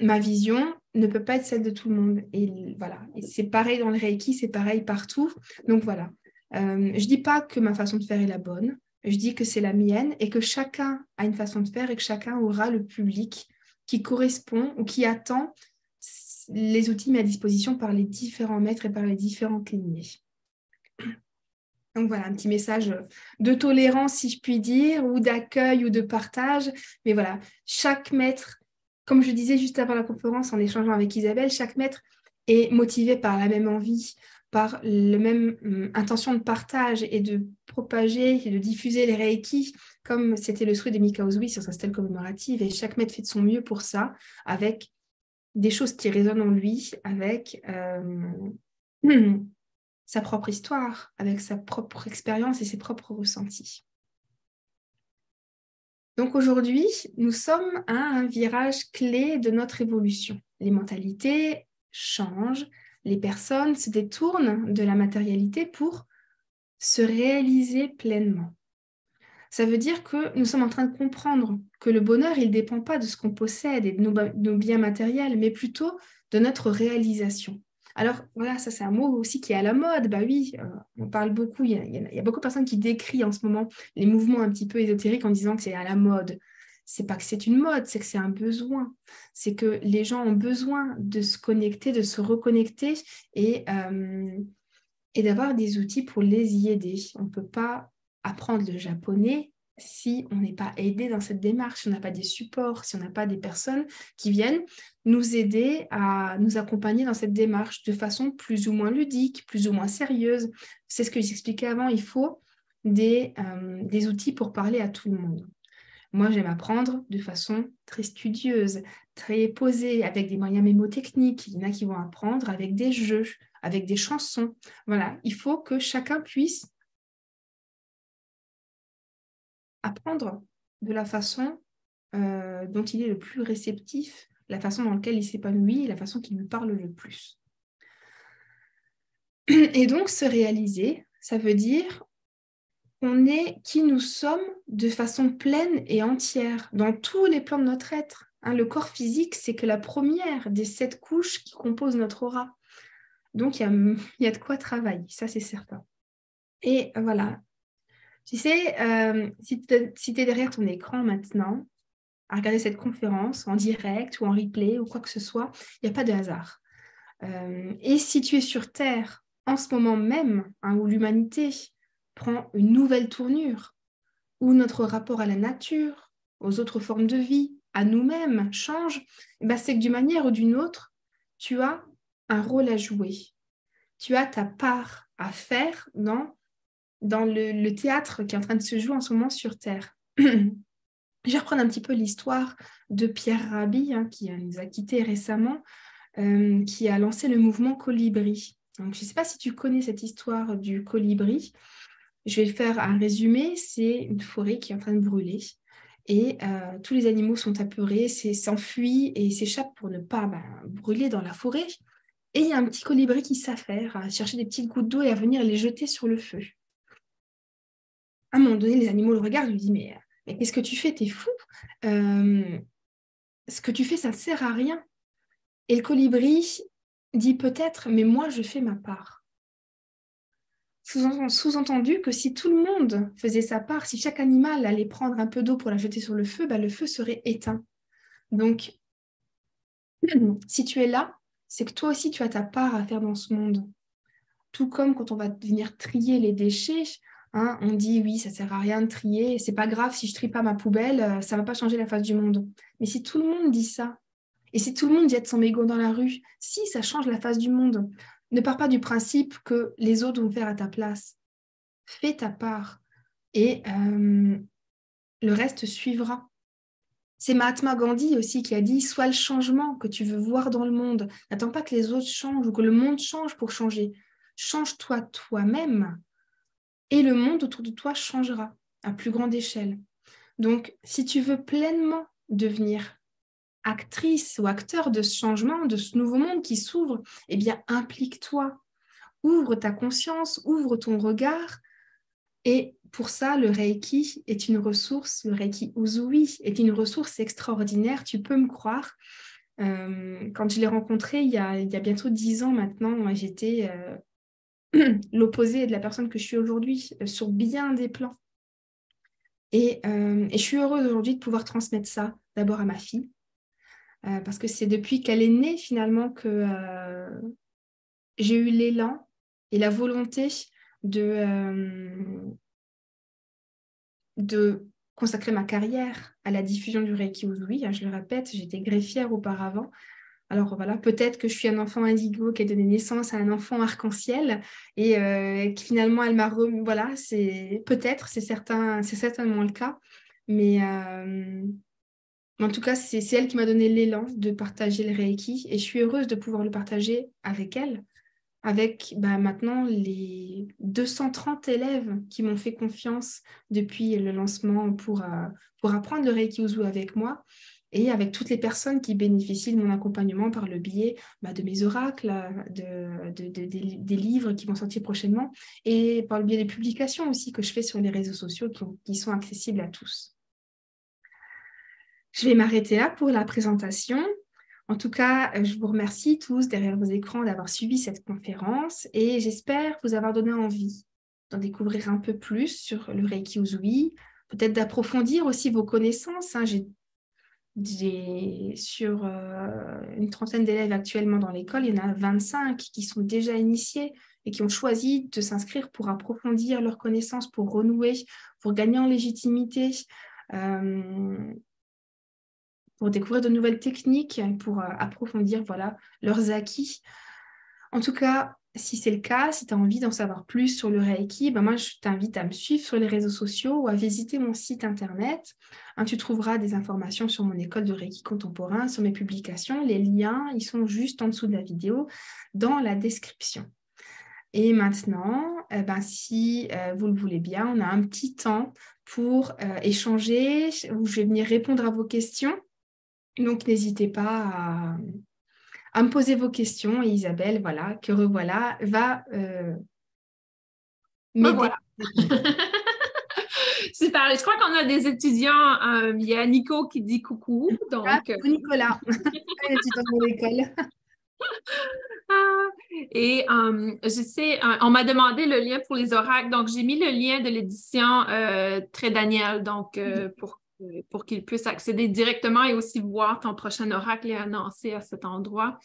ma vision ne peut pas être celle de tout le monde. Et voilà, et c'est pareil dans le Reiki, c'est pareil partout. Donc voilà, je ne dis pas que ma façon de faire est la bonne, je dis que c'est la mienne et que chacun a une façon de faire et que chacun aura le public qui correspond ou qui attend les outils mis à disposition par les différents maîtres et par les différentes lignées. Donc voilà, un petit message de tolérance, si je puis dire, ou d'accueil ou de partage. Mais voilà, chaque maître, comme je disais juste avant la conférence en échangeant avec Isabelle, chaque maître est motivé par la même envie, par la même intention de partage et de propager et de diffuser les Reiki, comme c'était le souhait de Mika Uzui sur sa stèle commémorative. Et chaque maître fait de son mieux pour ça, avec des choses qui résonnent en lui, avec sa propre histoire, avec sa propre expérience et ses propres ressentis. Donc aujourd'hui, nous sommes à un virage clé de notre évolution. Les mentalités changent, les personnes se détournent de la matérialité pour se réaliser pleinement. Ça veut dire que nous sommes en train de comprendre que le bonheur, il ne dépend pas de ce qu'on possède et de nos biens matériels, mais plutôt de notre réalisation. Alors voilà, ça c'est un mot aussi qui est à la mode. Bah oui, on parle beaucoup, il y a beaucoup de personnes qui décrient en ce moment les mouvements un petit peu ésotériques en disant que c'est à la mode. C'est pas que c'est une mode, c'est que c'est un besoin. C'est que les gens ont besoin de se connecter, de se reconnecter et d'avoir des outils pour les y aider. On ne peut pas apprendre le japonais si on n'est pas aidé dans cette démarche, si on n'a pas des supports, si on n'a pas des personnes qui viennent nous aider à nous accompagner dans cette démarche de façon plus ou moins ludique, plus ou moins sérieuse. C'est ce que j'expliquais avant, il faut des outils pour parler à tout le monde. Moi, j'aime apprendre de façon très studieuse, très posée, avec des moyens mémotechniques. Il y en a qui vont apprendre avec des jeux, avec des chansons. Voilà, il faut que chacun puisse apprendre de la façon dont il est le plus réceptif, la façon dans laquelle il s'épanouit, la façon qui lui parle le plus. Et donc, se réaliser, ça veut dire qu'on est qui nous sommes de façon pleine et entière dans tous les plans de notre être. Hein, le corps physique, c'est que la première des 7 couches qui composent notre aura. Donc, il y a de quoi travailler, ça c'est certain. Et voilà. Tu sais, si tu es derrière ton écran maintenant, à regarder cette conférence en direct ou en replay ou quoi que ce soit, il n'y a pas de hasard. Et si tu es sur Terre en ce moment même, hein, où l'humanité prend une nouvelle tournure, où notre rapport à la nature, aux autres formes de vie, à nous-mêmes change, bah c'est que d'une manière ou d'une autre, tu as un rôle à jouer. Tu as ta part à faire dans le théâtre qui est en train de se jouer en ce moment sur Terre. Je vais reprendre un petit peu l'histoire de Pierre Rabhi, hein, qui nous a quittés récemment, qui a lancé le mouvement Colibri. Donc, je ne sais pas si tu connais cette histoire du colibri. Je vais faire un résumé. C'est une forêt qui est en train de brûler et tous les animaux sont apeurés, s'enfuient et s'échappent pour ne pas brûler dans la forêt. Et il y a un petit colibri qui s'affaire à chercher des petites gouttes d'eau et à venir les jeter sur le feu. À un moment donné, les animaux le regardent et lui disent « Mais qu'est-ce que tu fais? T'es fou. Ce que tu fais, ça ne sert à rien. » Et le colibri dit « Peut-être, mais moi, je fais ma part. » Sous-entendu que si tout le monde faisait sa part, si chaque animal allait prendre un peu d'eau pour la jeter sur le feu, le feu serait éteint. Donc, si tu es là, c'est que toi aussi, tu as ta part à faire dans ce monde. Tout comme quand on va venir trier les déchets, hein, on dit oui, ça ne sert à rien de trier, c'est pas grave si je trie pas ma poubelle, ça ne va pas changer la face du monde. Mais si tout le monde dit ça, et si tout le monde jette son mégot dans la rue, si ça change la face du monde, ne pars pas du principe que les autres vont faire à ta place. Fais ta part et le reste suivra. C'est Mahatma Gandhi aussi qui a dit « Sois le changement que tu veux voir dans le monde. N'attends pas que les autres changent ou que le monde change pour changer. Change-toi toi-même et le monde autour de toi changera à plus grande échelle. » Donc, si tu veux pleinement devenir actrice ou acteur de ce changement, de ce nouveau monde qui s'ouvre, eh bien, implique-toi. Ouvre ta conscience, ouvre ton regard. Et pour ça, le Reiki est une ressource, le Reiki Uzui est une ressource extraordinaire, tu peux me croire. Quand je l'ai rencontré il y a bientôt 10 ans maintenant, moi, j'étais l'opposé de la personne que je suis aujourd'hui sur bien des plans. Et je suis heureuse aujourd'hui de pouvoir transmettre ça d'abord à ma fille, parce que c'est depuis qu'elle est née finalement que j'ai eu l'élan et la volonté de consacrer ma carrière à la diffusion du Reiki Usui. Je le répète, j'étais greffière auparavant. Alors voilà, peut-être que je suis un enfant indigo qui a donné naissance à un enfant arc-en-ciel et que finalement elle m'a voilà, c'est certain, c'est certainement le cas, mais en tout cas c'est elle qui m'a donné l'élan de partager le Reiki et je suis heureuse de pouvoir le partager avec elle, avec maintenant les 230 élèves qui m'ont fait confiance depuis le lancement pour apprendre le Reiki Usu avec moi et avec toutes les personnes qui bénéficient de mon accompagnement par le biais de mes oracles, des livres qui vont sortir prochainement et par le biais des publications aussi que je fais sur les réseaux sociaux qui sont accessibles à tous. Je vais m'arrêter là pour la présentation. En tout cas, je vous remercie tous derrière vos écrans d'avoir suivi cette conférence et j'espère vous avoir donné envie d'en découvrir un peu plus sur le Reiki Usui, peut-être d'approfondir aussi vos connaissances. J'ai sur une trentaine d'élèves actuellement dans l'école, il y en a 25 qui sont déjà initiés et qui ont choisi de s'inscrire pour approfondir leurs connaissances, pour renouer, pour gagner en légitimité. Pour découvrir de nouvelles techniques, pour approfondir leurs acquis. En tout cas, si c'est le cas, si tu as envie d'en savoir plus sur le Reiki, moi, je t'invite à me suivre sur les réseaux sociaux ou à visiter mon site internet. Tu trouveras des informations sur mon école de Reiki contemporain, sur mes publications. Les liens, ils sont juste en dessous de la vidéo, dans la description. Et maintenant, si vous le voulez bien, on a un petit temps pour échanger, où je vais venir répondre à vos questions. Donc, n'hésitez pas à me poser vos questions et Isabelle, que revoilà, va m'aider. Voilà. Super. Je crois qu'on a des étudiants. Il y a Nico qui dit coucou. Donc, Nicolas, un étudiant de mon école. Et je sais, on m'a demandé le lien pour les oracles. Donc, j'ai mis le lien de l'édition Très Daniel, donc pour qu'ils puissent accéder directement et aussi voir ton prochain oracle est annoncé à cet endroit.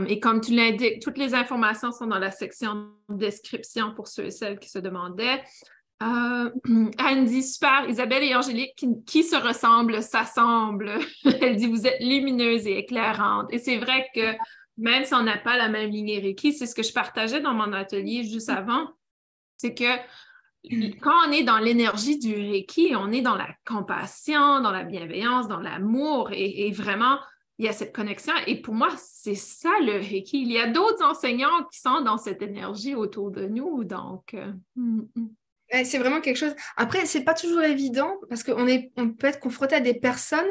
Et comme tu l'indiques, toutes les informations sont dans la section description pour ceux et celles qui se demandaient. Anne dit super, Isabelle et Angélique qui se ressemblent, s'assemblent. Elle dit vous êtes lumineuse et éclairante. Et c'est vrai que même si on n'a pas la même lignée Reiki, c'est ce que je partageais dans mon atelier juste avant, c'est que quand on est dans l'énergie du Reiki, on est dans la compassion, dans la bienveillance, dans l'amour et vraiment, il y a cette connexion. Et pour moi, c'est ça le Reiki. Il y a d'autres enseignants qui sont dans cette énergie autour de nous. Donc, c'est vraiment quelque chose. Après, c'est pas toujours évident parce qu'on peut être confronté à des personnes.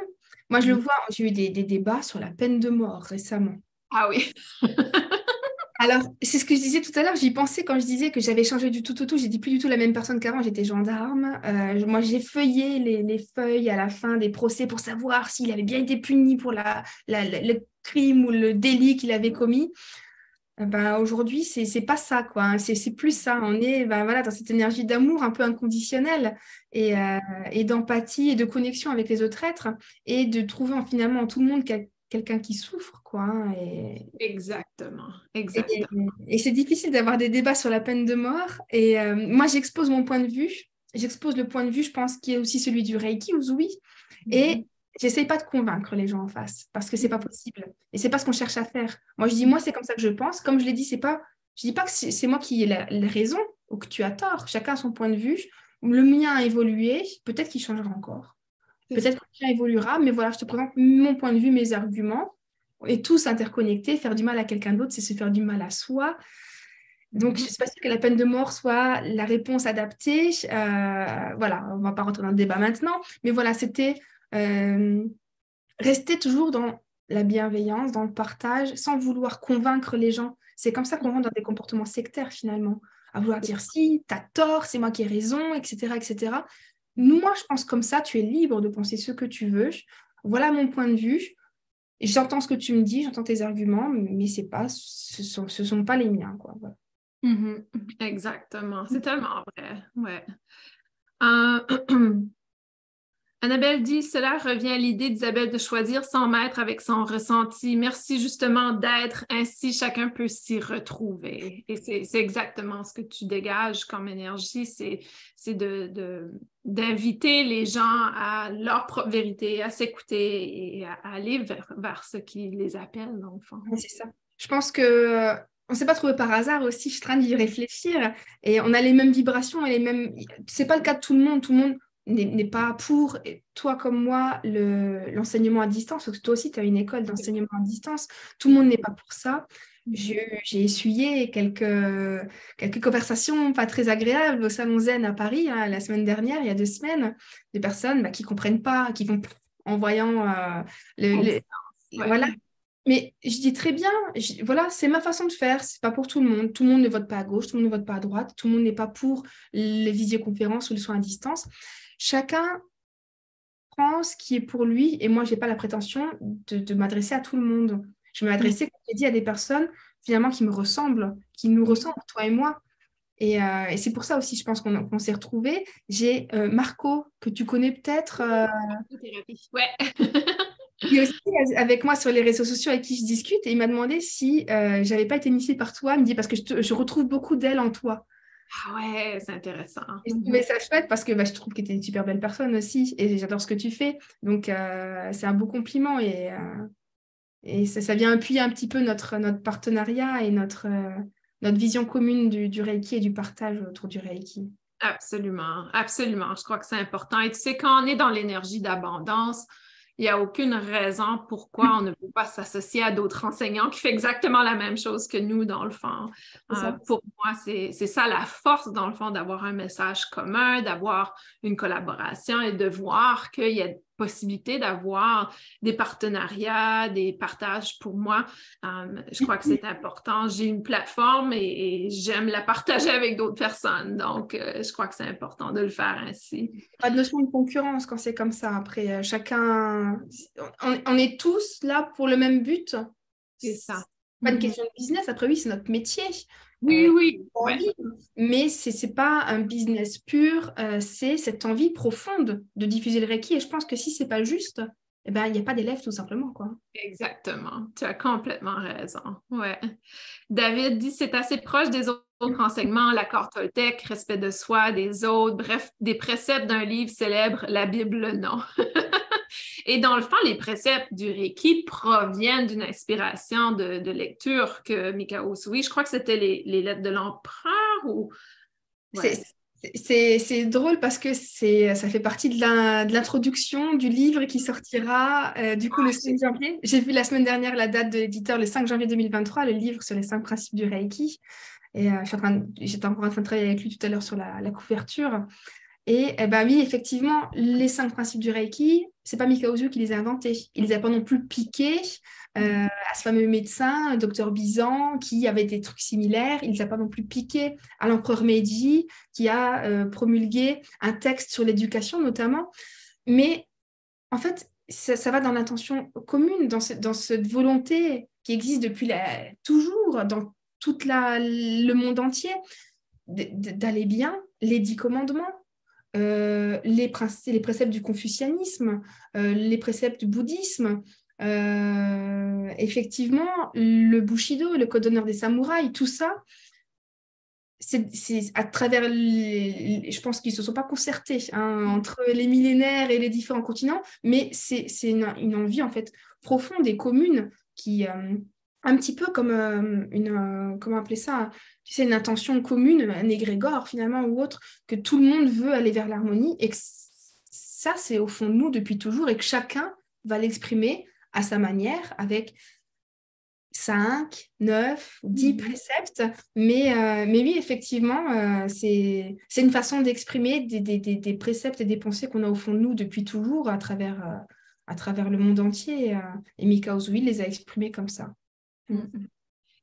Moi, je le vois, j'ai eu des débats sur la peine de mort récemment. Ah oui. Alors, c'est ce que je disais tout à l'heure, j'y pensais quand je disais que j'avais changé du tout au tout, j'étais plus du tout la même personne qu'avant, j'étais gendarme. Moi, j'ai feuillé les feuilles à la fin des procès pour savoir s'il avait bien été puni pour le crime ou le délit qu'il avait commis. Aujourd'hui, c'est pas ça, quoi. Hein. C'est plus ça. On est dans cette énergie d'amour un peu inconditionnelle et d'empathie et de connexion avec les autres êtres et de trouver finalement en tout le monde quelqu'un qui souffre, quoi. Hein, Exactement. Et c'est difficile d'avoir des débats sur la peine de mort. Et moi, j'expose mon point de vue. J'expose le point de vue, je pense, qui est aussi celui du Reiki Usui. Et j'essaye pas de convaincre les gens en face parce que c'est pas possible. Et c'est pas ce qu'on cherche à faire. Moi, je dis, moi, c'est comme ça que je pense. Comme je l'ai dit, je dis pas que c'est moi qui ai la raison ou que tu as tort. Chacun a son point de vue. Le mien a évolué. Peut-être qu'il changera encore. Peut-être que le tien évoluera. Mais voilà, je te présente mon point de vue, mes arguments. On est tous interconnectés. Faire du mal à quelqu'un d'autre, c'est se faire du mal à soi. Donc, je ne suis pas sûre que la peine de mort soit la réponse adaptée. On ne va pas rentrer dans le débat maintenant. Mais voilà, c'était rester toujours dans la bienveillance, dans le partage, sans vouloir convaincre les gens. C'est comme ça qu'on rentre dans des comportements sectaires, finalement. À vouloir dire, si, tu as tort, c'est moi qui ai raison, etc., etc. Moi, je pense comme ça, tu es libre de penser ce que tu veux. Voilà mon point de vue. j'entends ce que tu me dis, j'entends tes arguments, mais ce sont pas les miens, quoi. Voilà. Exactement. C'est tellement vrai. Ouais. Euh, Annabelle dit, cela revient à l'idée d'Isabelle de choisir son maître avec son ressenti. Merci justement d'être ainsi, chacun peut s'y retrouver. Et c'est exactement ce que tu dégages comme énergie, c'est d'inviter les gens à leur propre vérité, à s'écouter et à aller vers ce qui les appelle, dans le fond. Ouais, c'est ça. Je pense que on ne s'est pas trouvé par hasard aussi, je suis en train d'y réfléchir, et on a les mêmes vibrations et les mêmes. C'est pas le cas de tout le monde. Tout le monde n'est pas pour, et toi comme moi, l'enseignement à distance, parce que toi aussi, tu as une école d'enseignement à distance. Tout le monde n'est pas pour ça. J'ai essuyé quelques conversations pas très agréables au Salon Zen à Paris, hein, la semaine dernière, il y a 2 semaines, des personnes qui ne comprennent pas, qui vont en voyant voilà. Mais je dis très bien, voilà, c'est ma façon de faire, c'est pas pour tout le monde. Tout le monde ne vote pas à gauche, tout le monde ne vote pas à droite, tout le monde n'est pas pour les visioconférences ou les soins à distance. Chacun prend ce qui est pour lui, et moi, je n'ai pas la prétention de m'adresser à tout le monde. Je vais m'adresser, comme j'ai dit, à des personnes finalement qui me ressemblent, qui nous ressemblent, toi et moi. Et c'est pour ça aussi, je pense qu'on s'est retrouvés. J'ai Marco, que tu connais peut-être. Ouais. Il est aussi avec moi sur les réseaux sociaux avec qui je discute, et il m'a demandé si j'avais pas été initiée par toi. Il me dit parce que je retrouve beaucoup d'elle en toi. Ah ouais, c'est intéressant. Et je trouvais ça chouette parce que je trouve que tu es une super belle personne aussi et j'adore ce que tu fais. Donc c'est un beau compliment, et ça vient appuyer un petit peu notre partenariat et notre vision commune du Reiki et du partage autour du Reiki. Absolument, absolument. Je crois que c'est important. Et tu sais, quand on est dans l'énergie d'abondance, il n'y a aucune raison pourquoi on ne peut pas s'associer à d'autres enseignants qui font exactement la même chose que nous, dans le fond. Pour moi, c'est ça la force, dans le fond, d'avoir un message commun, d'avoir une collaboration et de voir qu'il y a possibilité d'avoir des partenariats, des partages pour moi. Je crois que c'est important. J'ai une plateforme et j'aime la partager avec d'autres personnes. Donc, je crois que c'est important de le faire ainsi. Pas de notion de concurrence quand c'est comme ça. Après, chacun, on est tous là pour le même but. C'est ça. Pas une question de business. Après, oui, c'est notre métier. Oui, oui. Ouais. Mais ce n'est pas un business pur, c'est cette envie profonde de diffuser le Reiki. Et je pense que si ce n'est pas juste, eh ben, il n'y a pas d'élèves tout simplement, quoi. Exactement. Tu as complètement raison. Ouais. David dit c'est assez proche des autres enseignements, l'accord Toltec, respect de soi, des autres, bref, des préceptes d'un livre célèbre, la Bible, non. Et dans le fond, les préceptes du Reiki proviennent d'une inspiration de lecture que Mikao Usui, je crois que c'était les lettres de l'empereur ou... Ouais. C'est drôle parce que ça fait partie de l'introduction du livre qui sortira du coup le 5 janvier. J'ai vu la semaine dernière la date de l'éditeur, le 5 janvier 2023, le livre sur les 5 principes du Reiki. Et j'étais encore en train de travailler avec lui tout à l'heure sur la couverture. Et oui, effectivement, les 5 principes du Reiki, c'est pas Mikao Usui qui les a inventés. Il les a pas non plus piqués à ce fameux médecin, Dr Bizan, qui avait des trucs similaires. Il les a pas non plus piqués à l'empereur Meiji, qui a promulgué un texte sur l'éducation notamment. Mais en fait, ça va dans l'intention commune, dans cette volonté qui existe depuis toujours dans tout le monde entier, d'aller bien, les 10 commandements. Les préceptes du confucianisme, les préceptes du bouddhisme, effectivement, le Bushido, le code d'honneur des samouraïs, tout ça, c'est à travers, je pense qu'ils ne se sont pas concertés entre les millénaires et les différents continents, mais c'est une envie en fait profonde et commune qui... un petit peu comme comment appeler ça, tu sais, une intention commune, un égrégore finalement ou autre, que tout le monde veut aller vers l'harmonie et que ça, c'est au fond de nous depuis toujours et que chacun va l'exprimer à sa manière avec 5, 9, 10 préceptes. Mais oui, effectivement, c'est une façon d'exprimer des préceptes et des pensées qu'on a au fond de nous depuis toujours à travers le monde entier. Et Mikao Usui les a exprimés comme ça.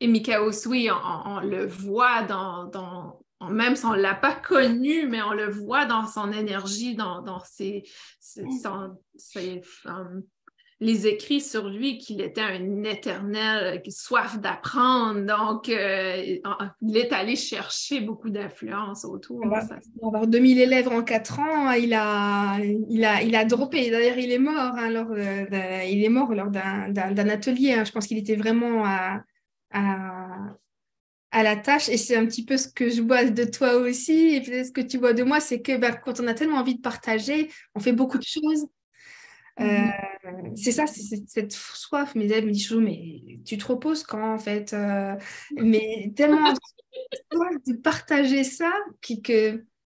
Et Mikao Usui, on le voit même si on ne l'a pas connu, mais on le voit dans son énergie, dans les écrits sur lui qu'il était un éternel soif d'apprendre. Donc, il est allé chercher beaucoup d'influence autour. On va avoir 2000 élèves en 4 ans. Il a droppé. D'ailleurs, il est mort. Hein, il est mort lors d'un atelier. Hein. Je pense qu'il était vraiment à la tâche. Et c'est un petit peu ce que je vois de toi aussi. Et peut-être ce que tu vois de moi, c'est que quand on a tellement envie de partager, on fait beaucoup de choses. C'est ça, c'est cette soif. Mes élèves me disent toujours, mais tu te reposes quand en fait mais tellement soif de partager ça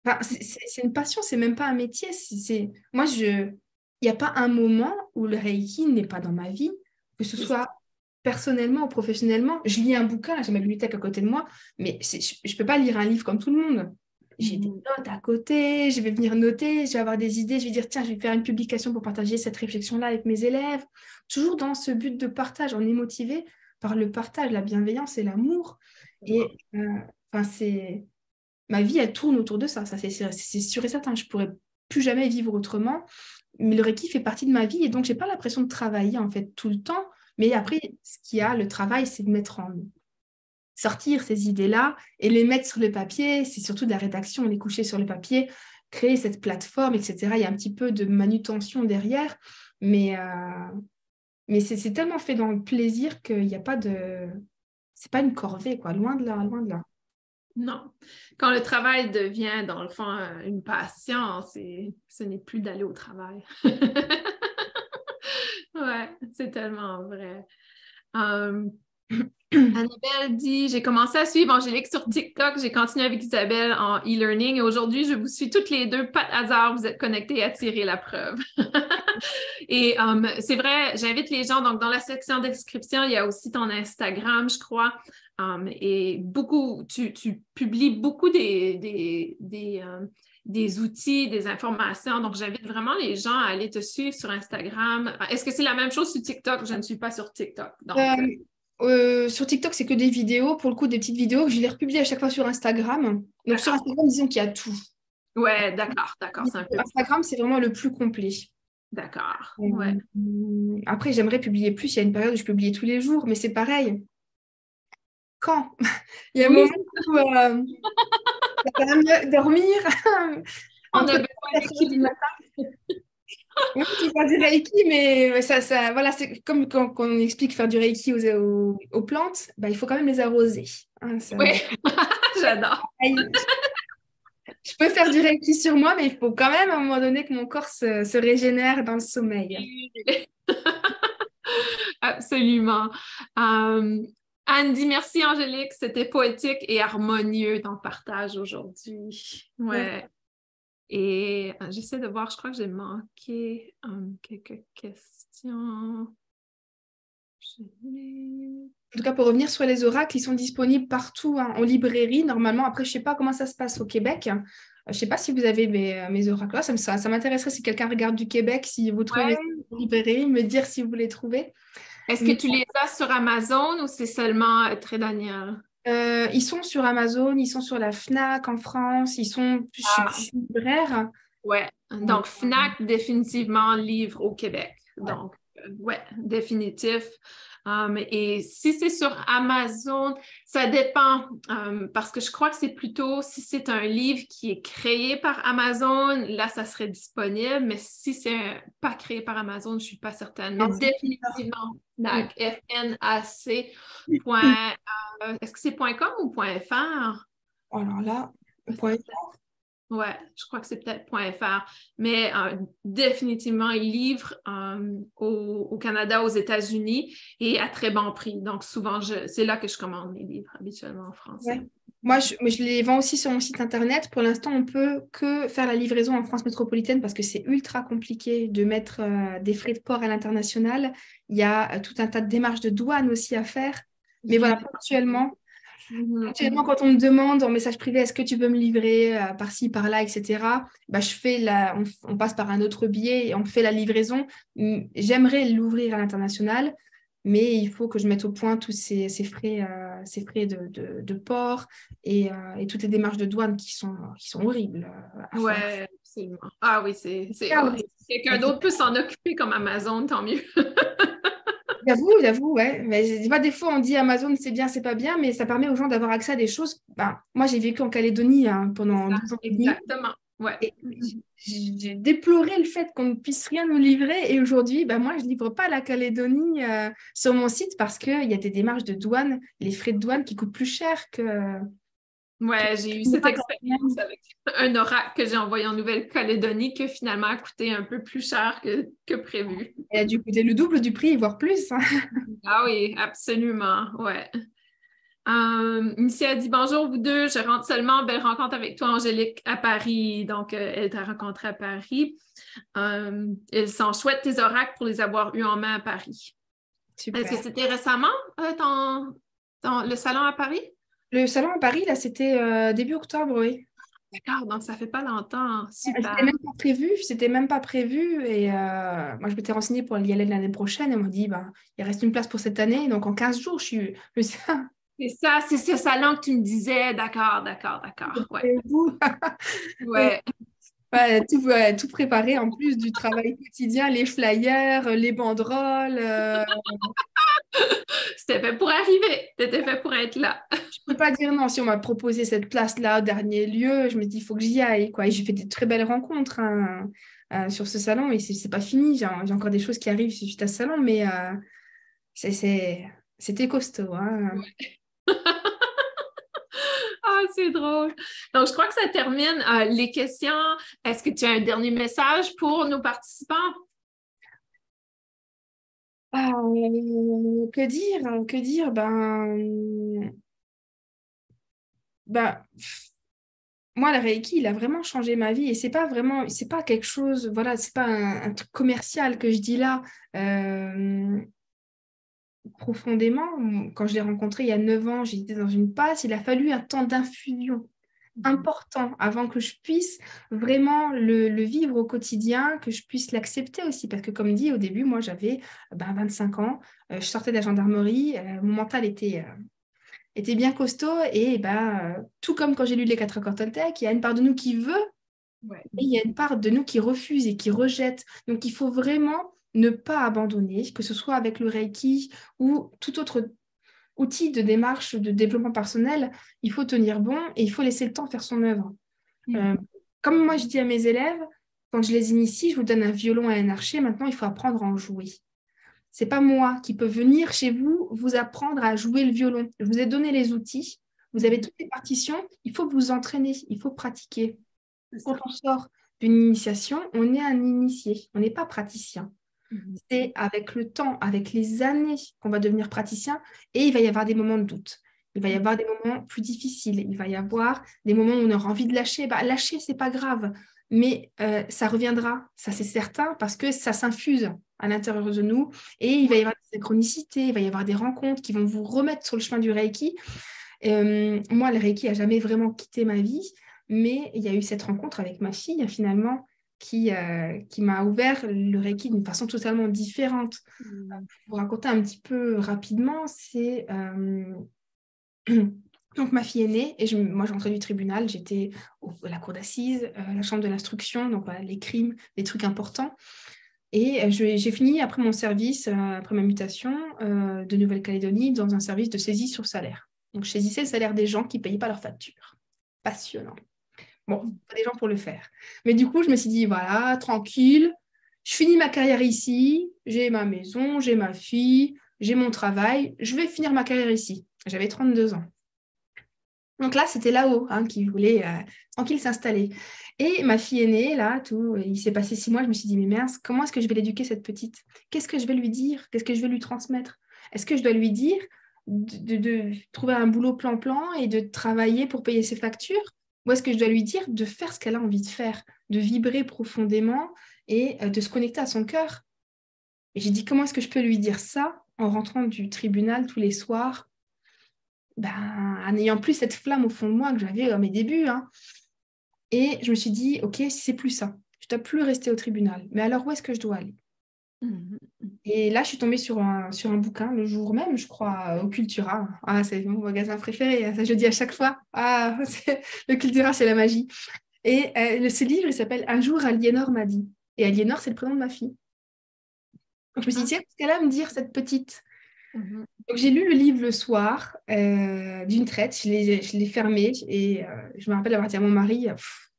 enfin, c'est une passion, c'est même pas un métier. Moi, il n'y a pas un moment où le Reiki n'est pas dans ma vie, que ce soit personnellement ou professionnellement. Je lis un bouquin, j'ai ma bibliothèque à côté de moi, mais je ne peux pas lire un livre comme tout le monde. J'ai des notes à côté, je vais venir noter, je vais avoir des idées, je vais dire, tiens, je vais faire une publication pour partager cette réflexion-là avec mes élèves. Toujours dans ce but de partage. On est motivé par le partage, la bienveillance et l'amour. Et ma vie, elle tourne autour de ça. Ça, c'est sûr et certain. Je ne pourrais plus jamais vivre autrement. Mais le Reiki fait partie de ma vie et donc, je n'ai pas l'impression de travailler en fait tout le temps. Mais après, ce qu'il y a, le travail, c'est de sortir ces idées-là et les mettre sur le papier. C'est surtout de la rédaction, les coucher sur le papier, créer cette plateforme, etc. Il y a un petit peu de manutention derrière, mais c'est tellement fait dans le plaisir qu'il n'y a pas de... C'est pas une corvée, quoi. Loin de là, loin de là. Non. Quand le travail devient, dans le fond, une passion, ce n'est plus d'aller au travail. Ouais, c'est tellement vrai. Annabelle dit, j'ai commencé à suivre Angélique sur TikTok, j'ai continué avec Isabelle en e-learning et aujourd'hui, je vous suis toutes les deux, pas de hasard, vous êtes connectées à tirer la preuve. Et c'est vrai, j'invite les gens, donc dans la section description, il y a aussi ton Instagram, je crois, et tu publies beaucoup des outils, des informations, donc j'invite vraiment les gens à aller te suivre sur Instagram. Est-ce que c'est la même chose sur TikTok? Je ne suis pas sur TikTok, donc... Sur TikTok, c'est que des vidéos, pour le coup, des petites vidéos. Je les republie à chaque fois sur Instagram. Donc, sur Instagram, disons qu'il y a tout. Ouais, d'accord. C'est un peu... Instagram, c'est vraiment le plus complet. D'accord, ouais. Après, j'aimerais publier plus. Il y a une période où je publiais tous les jours, mais c'est pareil. Quand? Il y a un moment où ça va mieux dormir. On a besoin du matin. Oui, tu fais du Reiki, mais voilà, c'est comme quand on explique faire du Reiki aux plantes, bah, il faut quand même les arroser. Hein, oui, j'adore. Je peux faire du Reiki sur moi, mais il faut quand même à un moment donné que mon corps se régénère dans le sommeil. Absolument. Anne dit merci Angélique, c'était poétique et harmonieux ton partage aujourd'hui. Ouais. Et j'essaie de voir, je crois que j'ai manqué quelques questions. En tout cas, pour revenir sur les oracles, ils sont disponibles partout en librairie, normalement. Après, je ne sais pas comment ça se passe au Québec. Je ne sais pas si vous avez mes oracles là. Ça m'intéresserait si quelqu'un regarde du Québec, si vous trouvez en librairie, me dire si vous les trouvez. Est-ce que tu les as sur Amazon ou c'est seulement très Daniel? Ils sont sur Amazon, ils sont sur la Fnac en France, ils sont chez libraire. Ouais, donc Fnac, définitivement livre au Québec. Donc, ouais, définitif. Et si c'est sur Amazon, ça dépend parce que je crois que c'est plutôt si c'est un livre qui est créé par Amazon, là, ça serait disponible. Mais si c'est pas créé par Amazon, je ne suis pas certaine. Mais définitivement, Fnac, F-N-A-C. Est-ce que c'est .com ou .fr? Alors là, .fr. Ouais, je crois que c'est peut-être .fr, mais définitivement, il livre au Canada, aux États-Unis et à très bon prix. Donc, souvent, c'est là que je commande mes livres habituellement en français. Ouais. Moi, je les vends aussi sur mon site internet. Pour l'instant, on ne peut que faire la livraison en France métropolitaine parce que c'est ultra compliqué de mettre des frais de port à l'international. Il y a tout un tas de démarches de douane aussi à faire. Mais voilà, actuellement, quand on me demande en message privé, est-ce que tu peux me livrer par-ci, par-là, etc., bah, on passe par un autre biais et on fait la livraison. J'aimerais l'ouvrir à l'international, mais il faut que je mette au point tous ces frais, de port et toutes les démarches de douane qui sont horribles à faire. Ouais, absolument. Ah oui, c'est Ah, oh, horrible. si quelqu'un d'autre peut s'en occuper comme Amazon, tant mieux. J'avoue, ouais. Mais, des fois, on dit Amazon, c'est bien, c'est pas bien, mais ça permet aux gens d'avoir accès à des choses. Ben, moi, j'ai vécu en Calédonie C'est pendant ça, 12 ans et demi. exactement. Ouais. Et j'ai déploré le fait qu'on ne puisse rien nous livrer. Et aujourd'hui, ben, moi, je ne livre pas la Calédonie sur mon site parce qu'il y a des démarches de douane, les frais de douane qui coûtent plus cher Ouais, j'ai eu que cette expérience avec un oracle que j'ai envoyé en Nouvelle-Calédonie qui finalement a coûté un peu plus cher que prévu. Elle a dû coûter le double du prix, voire plus. Hein. Ah oui, absolument. Ouais. Missy a dit bonjour, vous deux. Je rentre seulement. Belle rencontre avec toi, Angélique, à Paris. Donc, elle t'a rencontré à Paris. Ils sont chouettes, tes oracles, pour les avoir eus en main à Paris. Est-ce que Super. c'était récemment, le salon à Paris? Le salon à Paris, là, c'était début octobre, oui. D'accord, donc ça fait pas longtemps. C'était Super. même pas prévu, c'était même pas prévu. Et moi, je m'étais renseignée pour y aller l'année prochaine. Et on m'a dit, ben, il reste une place pour cette année. Donc, en 15 jours, je suis C'est ça, c'est ce salon que tu me disais. D'accord, d'accord, d'accord. Ouais. vous. Et, Ouais. tout préparé en plus du travail quotidien, les flyers, les banderoles. C'était fait pour arriver. T'étais fait pour être là. Je peux pas dire non. Si on m'a proposé cette place-là, au dernier lieu, je me dis, il faut que j'y aille, quoi. Et j'ai fait des très belles rencontres hein, sur ce salon. Et c'est pas fini. J'ai encore des choses qui arrivent suite à ce salon. Mais c'était costaud. Hein. Ah, c'est drôle. Donc, je crois que ça termine les questions. Est-ce que tu as un dernier message pour nos participants? Que dire? Que dire? Ben, moi, le Reiki, il a vraiment changé ma vie et c'est pas quelque chose, voilà, c'est pas un truc commercial que je dis là. Euh, Profondément, quand je l'ai rencontré il y a 9 ans, j'étais dans une passe, il a fallu un temps d'infusion important avant que je puisse vraiment le vivre au quotidien, que je puisse l'accepter aussi. Parce que comme dit au début, moi j'avais 25 ans, je sortais de la gendarmerie, mon mental était bien costaud et tout comme quand j'ai lu les 4 accords Toltec, il y a une part de nous qui veut Ouais. et il y a une part de nous qui refuse et qui rejette. Donc il faut vraiment ne pas abandonner, que ce soit avec le Reiki ou tout autre outil de démarche de développement personnel, il faut tenir bon et il faut laisser le temps faire son œuvre. Euh, Comme moi je dis à mes élèves, quand je les initie, je vous donne un violon et un archet, maintenant il faut apprendre à en jouer. C'est pas moi qui peux venir chez vous vous apprendre à jouer le violon. Je vous ai donné les outils, vous avez toutes les partitions, il faut vous entraîner, il faut pratiquer. C'est Quand ça. on sort d'une initiation, on est un initié, on n'est pas praticien. C'est avec le temps, avec les années qu'on va devenir praticien et il va y avoir des moments de doute. Il va y avoir des moments plus difficiles. Il va y avoir des moments où on aura envie de lâcher. Lâcher, c'est pas grave, mais ça reviendra, ça c'est certain, parce que ça s'infuse à l'intérieur de nous et il va y avoir des synchronicités, il va y avoir des rencontres qui vont vous remettre sur le chemin du Reiki. Moi, le Reiki n'a jamais vraiment quitté ma vie, mais il y a eu cette rencontre avec ma fille, finalement, qui m'a ouvert le Reiki d'une façon totalement différente. Pour vous raconter un petit peu rapidement, c'est... Donc, ma fille est née et moi, je rentrais du tribunal, j'étais à la cour d'assises, la chambre de l'instruction, donc voilà, les crimes, les trucs importants. Et j'ai fini après mon service, après ma mutation de Nouvelle-Calédonie, dans un service de saisie sur salaire. Donc, je saisissais le salaire des gens qui ne payaient pas leurs factures. Passionnant. Bon, pas des gens pour le faire. Mais du coup, je me suis dit, voilà, tranquille, je finis ma carrière ici, j'ai ma maison, j'ai ma fille, j'ai mon travail, je vais finir ma carrière ici. J'avais 32 ans. Donc là, c'était là-haut hein, qui voulait tranquille s'installer. Et ma fille est née, là, tout, il s'est passé 6 mois, je me suis dit, mais mince, comment est-ce que je vais l'éduquer, cette petite? Qu'est-ce que je vais lui dire? Qu'est-ce que je vais lui transmettre? Est-ce que je dois lui dire de trouver un boulot plan-plan et de travailler pour payer ses factures? Ou est-ce que je dois lui dire de faire ce qu'elle a envie de faire, de vibrer profondément et de se connecter à son cœur? Et j'ai dit, comment est-ce que je peux lui dire ça en rentrant du tribunal tous les soirs, en n'ayant plus cette flamme au fond de moi que j'avais à mes débuts. Hein. Et je me suis dit, OK, c'est plus ça. Je ne dois plus rester au tribunal. Mais alors, où est-ce que je dois aller? Mhm. Et là, je suis tombée sur un bouquin le jour même, je crois, au Cultura. Ah, c'est mon magasin préféré, ça je le dis à chaque fois. Ah, le Cultura, c'est la magie. Et ce livre, il s'appelle Un jour, Aliénor m'a dit. Et Aliénor, c'est le prénom de ma fille. Donc je me suis dit, Ah. tiens, qu'est-ce qu'elle a à me dire, cette petite? Mhm. Donc j'ai lu le livre le soir, d'une traite, je l'ai fermé, et je me rappelle avoir dit à mon mari,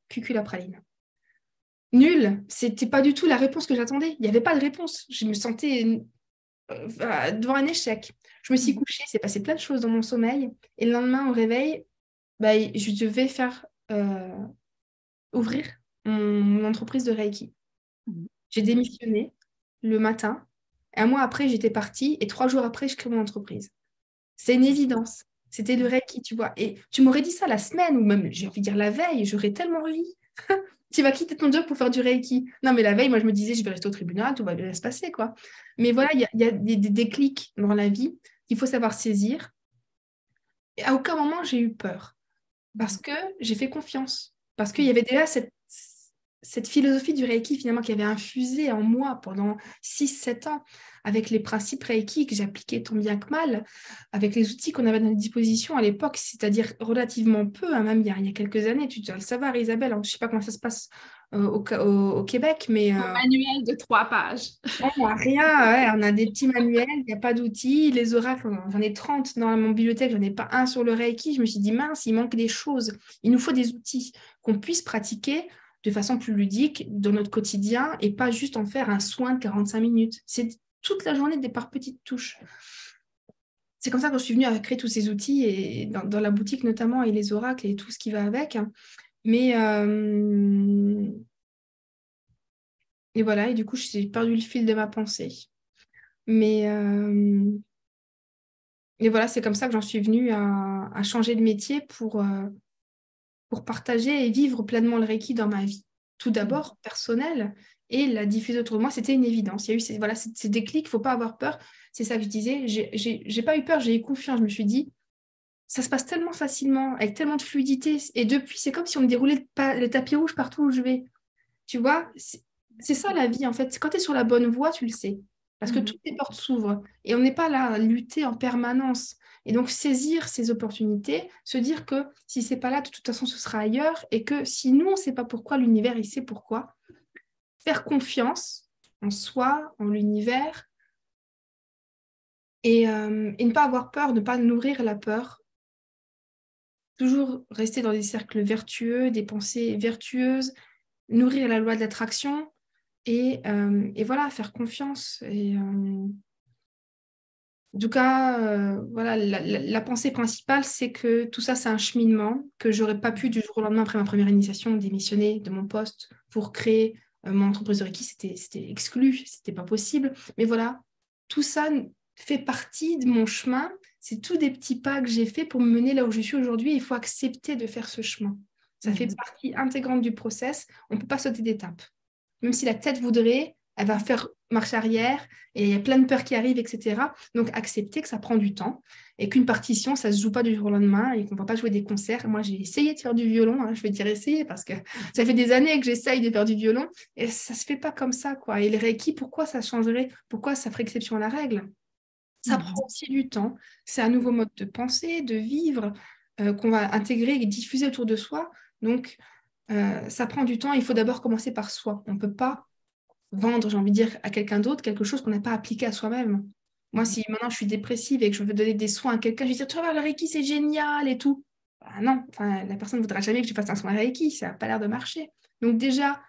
cucul la praline. Nul, c'était pas du tout la réponse que j'attendais. Il n'y avait pas de réponse. Je me sentais devant un échec. Je me suis Mhm. couchée, c'est passé plein de choses dans mon sommeil. Et le lendemain, au réveil, bah, je devais faire ouvrir mon entreprise de Reiki. J'ai Mhm. démissionné le matin. Un mois après, j'étais partie. Et 3 jours après, je crée mon entreprise. C'est une évidence. C'était le Reiki, tu vois. Et tu m'aurais dit ça la semaine, ou même, j'ai envie de dire la veille, j'aurais tellement ri. Tu vas quitter ton job pour faire du Reiki. Non, mais la veille, moi, je me disais, je vais rester au tribunal, tout va bien se passer, quoi. Mais voilà, il y a des déclics dans la vie qu'il faut savoir saisir. Et à aucun moment, j'ai eu peur. Parce Mhm. que j'ai fait confiance. Parce qu'il y avait déjà cette philosophie du Reiki, finalement, qui avait infusé en moi pendant 6 7 ans, avec les principes Reiki que j'appliquais tant bien que mal, avec les outils qu'on avait à notre disposition à l'époque, c'est-à-dire relativement peu, hein, même il y a quelques années. Tu dois le savoir, Isabelle, hein, je ne sais pas comment ça se passe au Québec, mais Un manuel de 3 pages. on n'a rien, ouais, on a des petits manuels, il n'y a pas d'outils. Les oracles, j'en ai 30 dans mon bibliothèque, j'en ai pas un sur le Reiki. Je me suis dit, mince, il manque des choses. Il nous faut des outils qu'on puisse pratiquer de façon plus ludique dans notre quotidien et pas juste en faire un soin de 45 minutes. C'est toute la journée des par petites touches. C'est comme ça que je suis venue à créer tous ces outils et dans la boutique notamment et les oracles et tout ce qui va avec. Mais et voilà, et du coup, j'ai perdu le fil de ma pensée. Mais et voilà, c'est comme ça que j'en suis venue à changer de métier pour partager et vivre pleinement le Reiki dans ma vie. Tout Mhm. d'abord, personnel, et la diffuser autour de moi, c'était une évidence. Il y a eu voilà, ces déclics, il ne faut pas avoir peur. C'est ça que je disais. J'ai pas eu peur, j'ai eu confiance. Je me suis dit, ça se passe tellement facilement, avec tellement de fluidité. Et depuis, c'est comme si on me déroulait le tapis rouge partout où je vais. Tu vois, c'est ça la vie en fait. Quand tu es sur la bonne voie, tu le sais. Parce que Mhm. toutes les portes s'ouvrent. Et on n'est pas là à lutter en permanence. Et donc saisir ces opportunités, se dire que si c'est pas là, de toute façon, ce sera ailleurs. Et que si nous, on ne sait pas pourquoi, l'univers, il sait pourquoi. Faire confiance en soi, en l'univers, et ne pas avoir peur, ne pas nourrir la peur. Toujours rester dans des cercles vertueux, des pensées vertueuses, nourrir la loi de l'attraction. Et voilà, faire confiance. Et en tout cas, voilà, la pensée principale, c'est que tout ça, c'est un cheminement, que j'aurais pas pu du jour au lendemain, après ma première initiation, démissionner de mon poste pour créer mon entreprise de Reiki. C'était exclu, c'était pas possible. Mais voilà, tout ça fait partie de mon chemin. C'est tous des petits pas que j'ai fait pour me mener là où je suis aujourd'hui. Il faut accepter de faire ce chemin. Ça fait Mhm. partie intégrante du process. On ne peut pas sauter d'étape. Même si la tête voudrait, elle va faire marche arrière et il y a plein de peurs qui arrivent, etc. Donc, accepter que ça prend du temps et qu'une partition, ça ne se joue pas du jour au lendemain et qu'on ne va pas jouer des concerts. Moi, j'ai essayé de faire du violon, hein, je vais dire essayer parce que ça fait des années que j'essaye de faire du violon et ça ne se fait pas comme ça, quoi. Et le Reiki, pourquoi ça changerait? Pourquoi ça ferait exception à la règle? Ça Mhm. prend aussi du temps. C'est un nouveau mode de penser, de vivre, qu'on va intégrer et diffuser autour de soi. Donc, ça prend du temps. Il faut d'abord commencer par soi. On ne peut pas vendre, j'ai envie de dire, à quelqu'un d'autre quelque chose qu'on n'a pas appliqué à soi-même. Moi, Mhm. si maintenant je suis dépressive et que je veux donner des soins à quelqu'un, je vais dire, tu vas voir, le Reiki, c'est génial et tout. Bah non, enfin, la personne ne voudra jamais que je fasse un soin Reiki, ça n'a pas l'air de marcher. Donc déjà,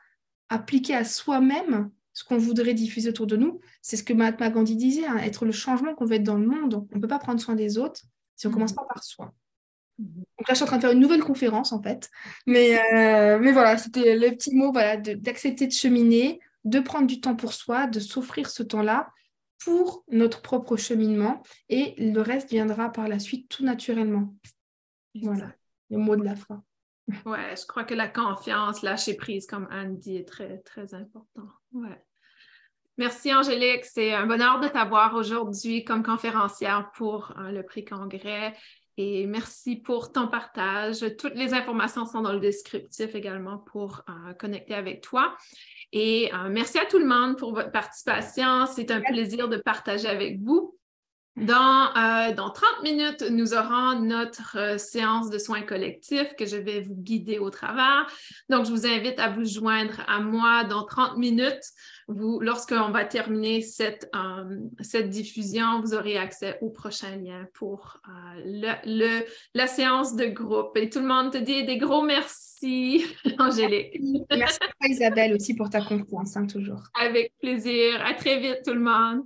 appliquer à soi-même ce qu'on voudrait diffuser autour de nous, c'est ce que Mahatma Gandhi disait, hein, être le changement qu'on veut être dans le monde. On ne peut pas prendre soin des autres si on ne commence Mhm. pas par soi. Mhm. Donc là, je suis en train de faire une nouvelle conférence, en fait. Mais voilà, c'était le petit mot, voilà, d'accepter de cheminer, de prendre du temps pour soi, de s'offrir ce temps-là pour notre propre cheminement. Et le reste viendra par la suite tout naturellement. Voilà, Exact. le mot de la fin. Ouais, je crois que la confiance, lâcher prise, comme Anne dit, est très, très important. Ouais. Merci Angélique, c'est un bonheur de t'avoir aujourd'hui comme conférencière pour le prix Congrès et merci pour ton partage. Toutes les informations sont dans le descriptif également pour connecter avec toi. Et merci à tout le monde pour votre participation. C'est un plaisir de partager avec vous. Dans 30 minutes, nous aurons notre séance de soins collectifs que je vais vous guider au travers. Donc, je vous invite à vous joindre à moi dans 30 minutes. Lorsqu'on va terminer cette diffusion, vous aurez accès au prochain lien pour la séance de groupe. Et tout le monde te dit des gros merci, Angélique. Merci à toi, Isabelle, aussi pour ta confiance, toujours. Avec plaisir. À très vite, tout le monde.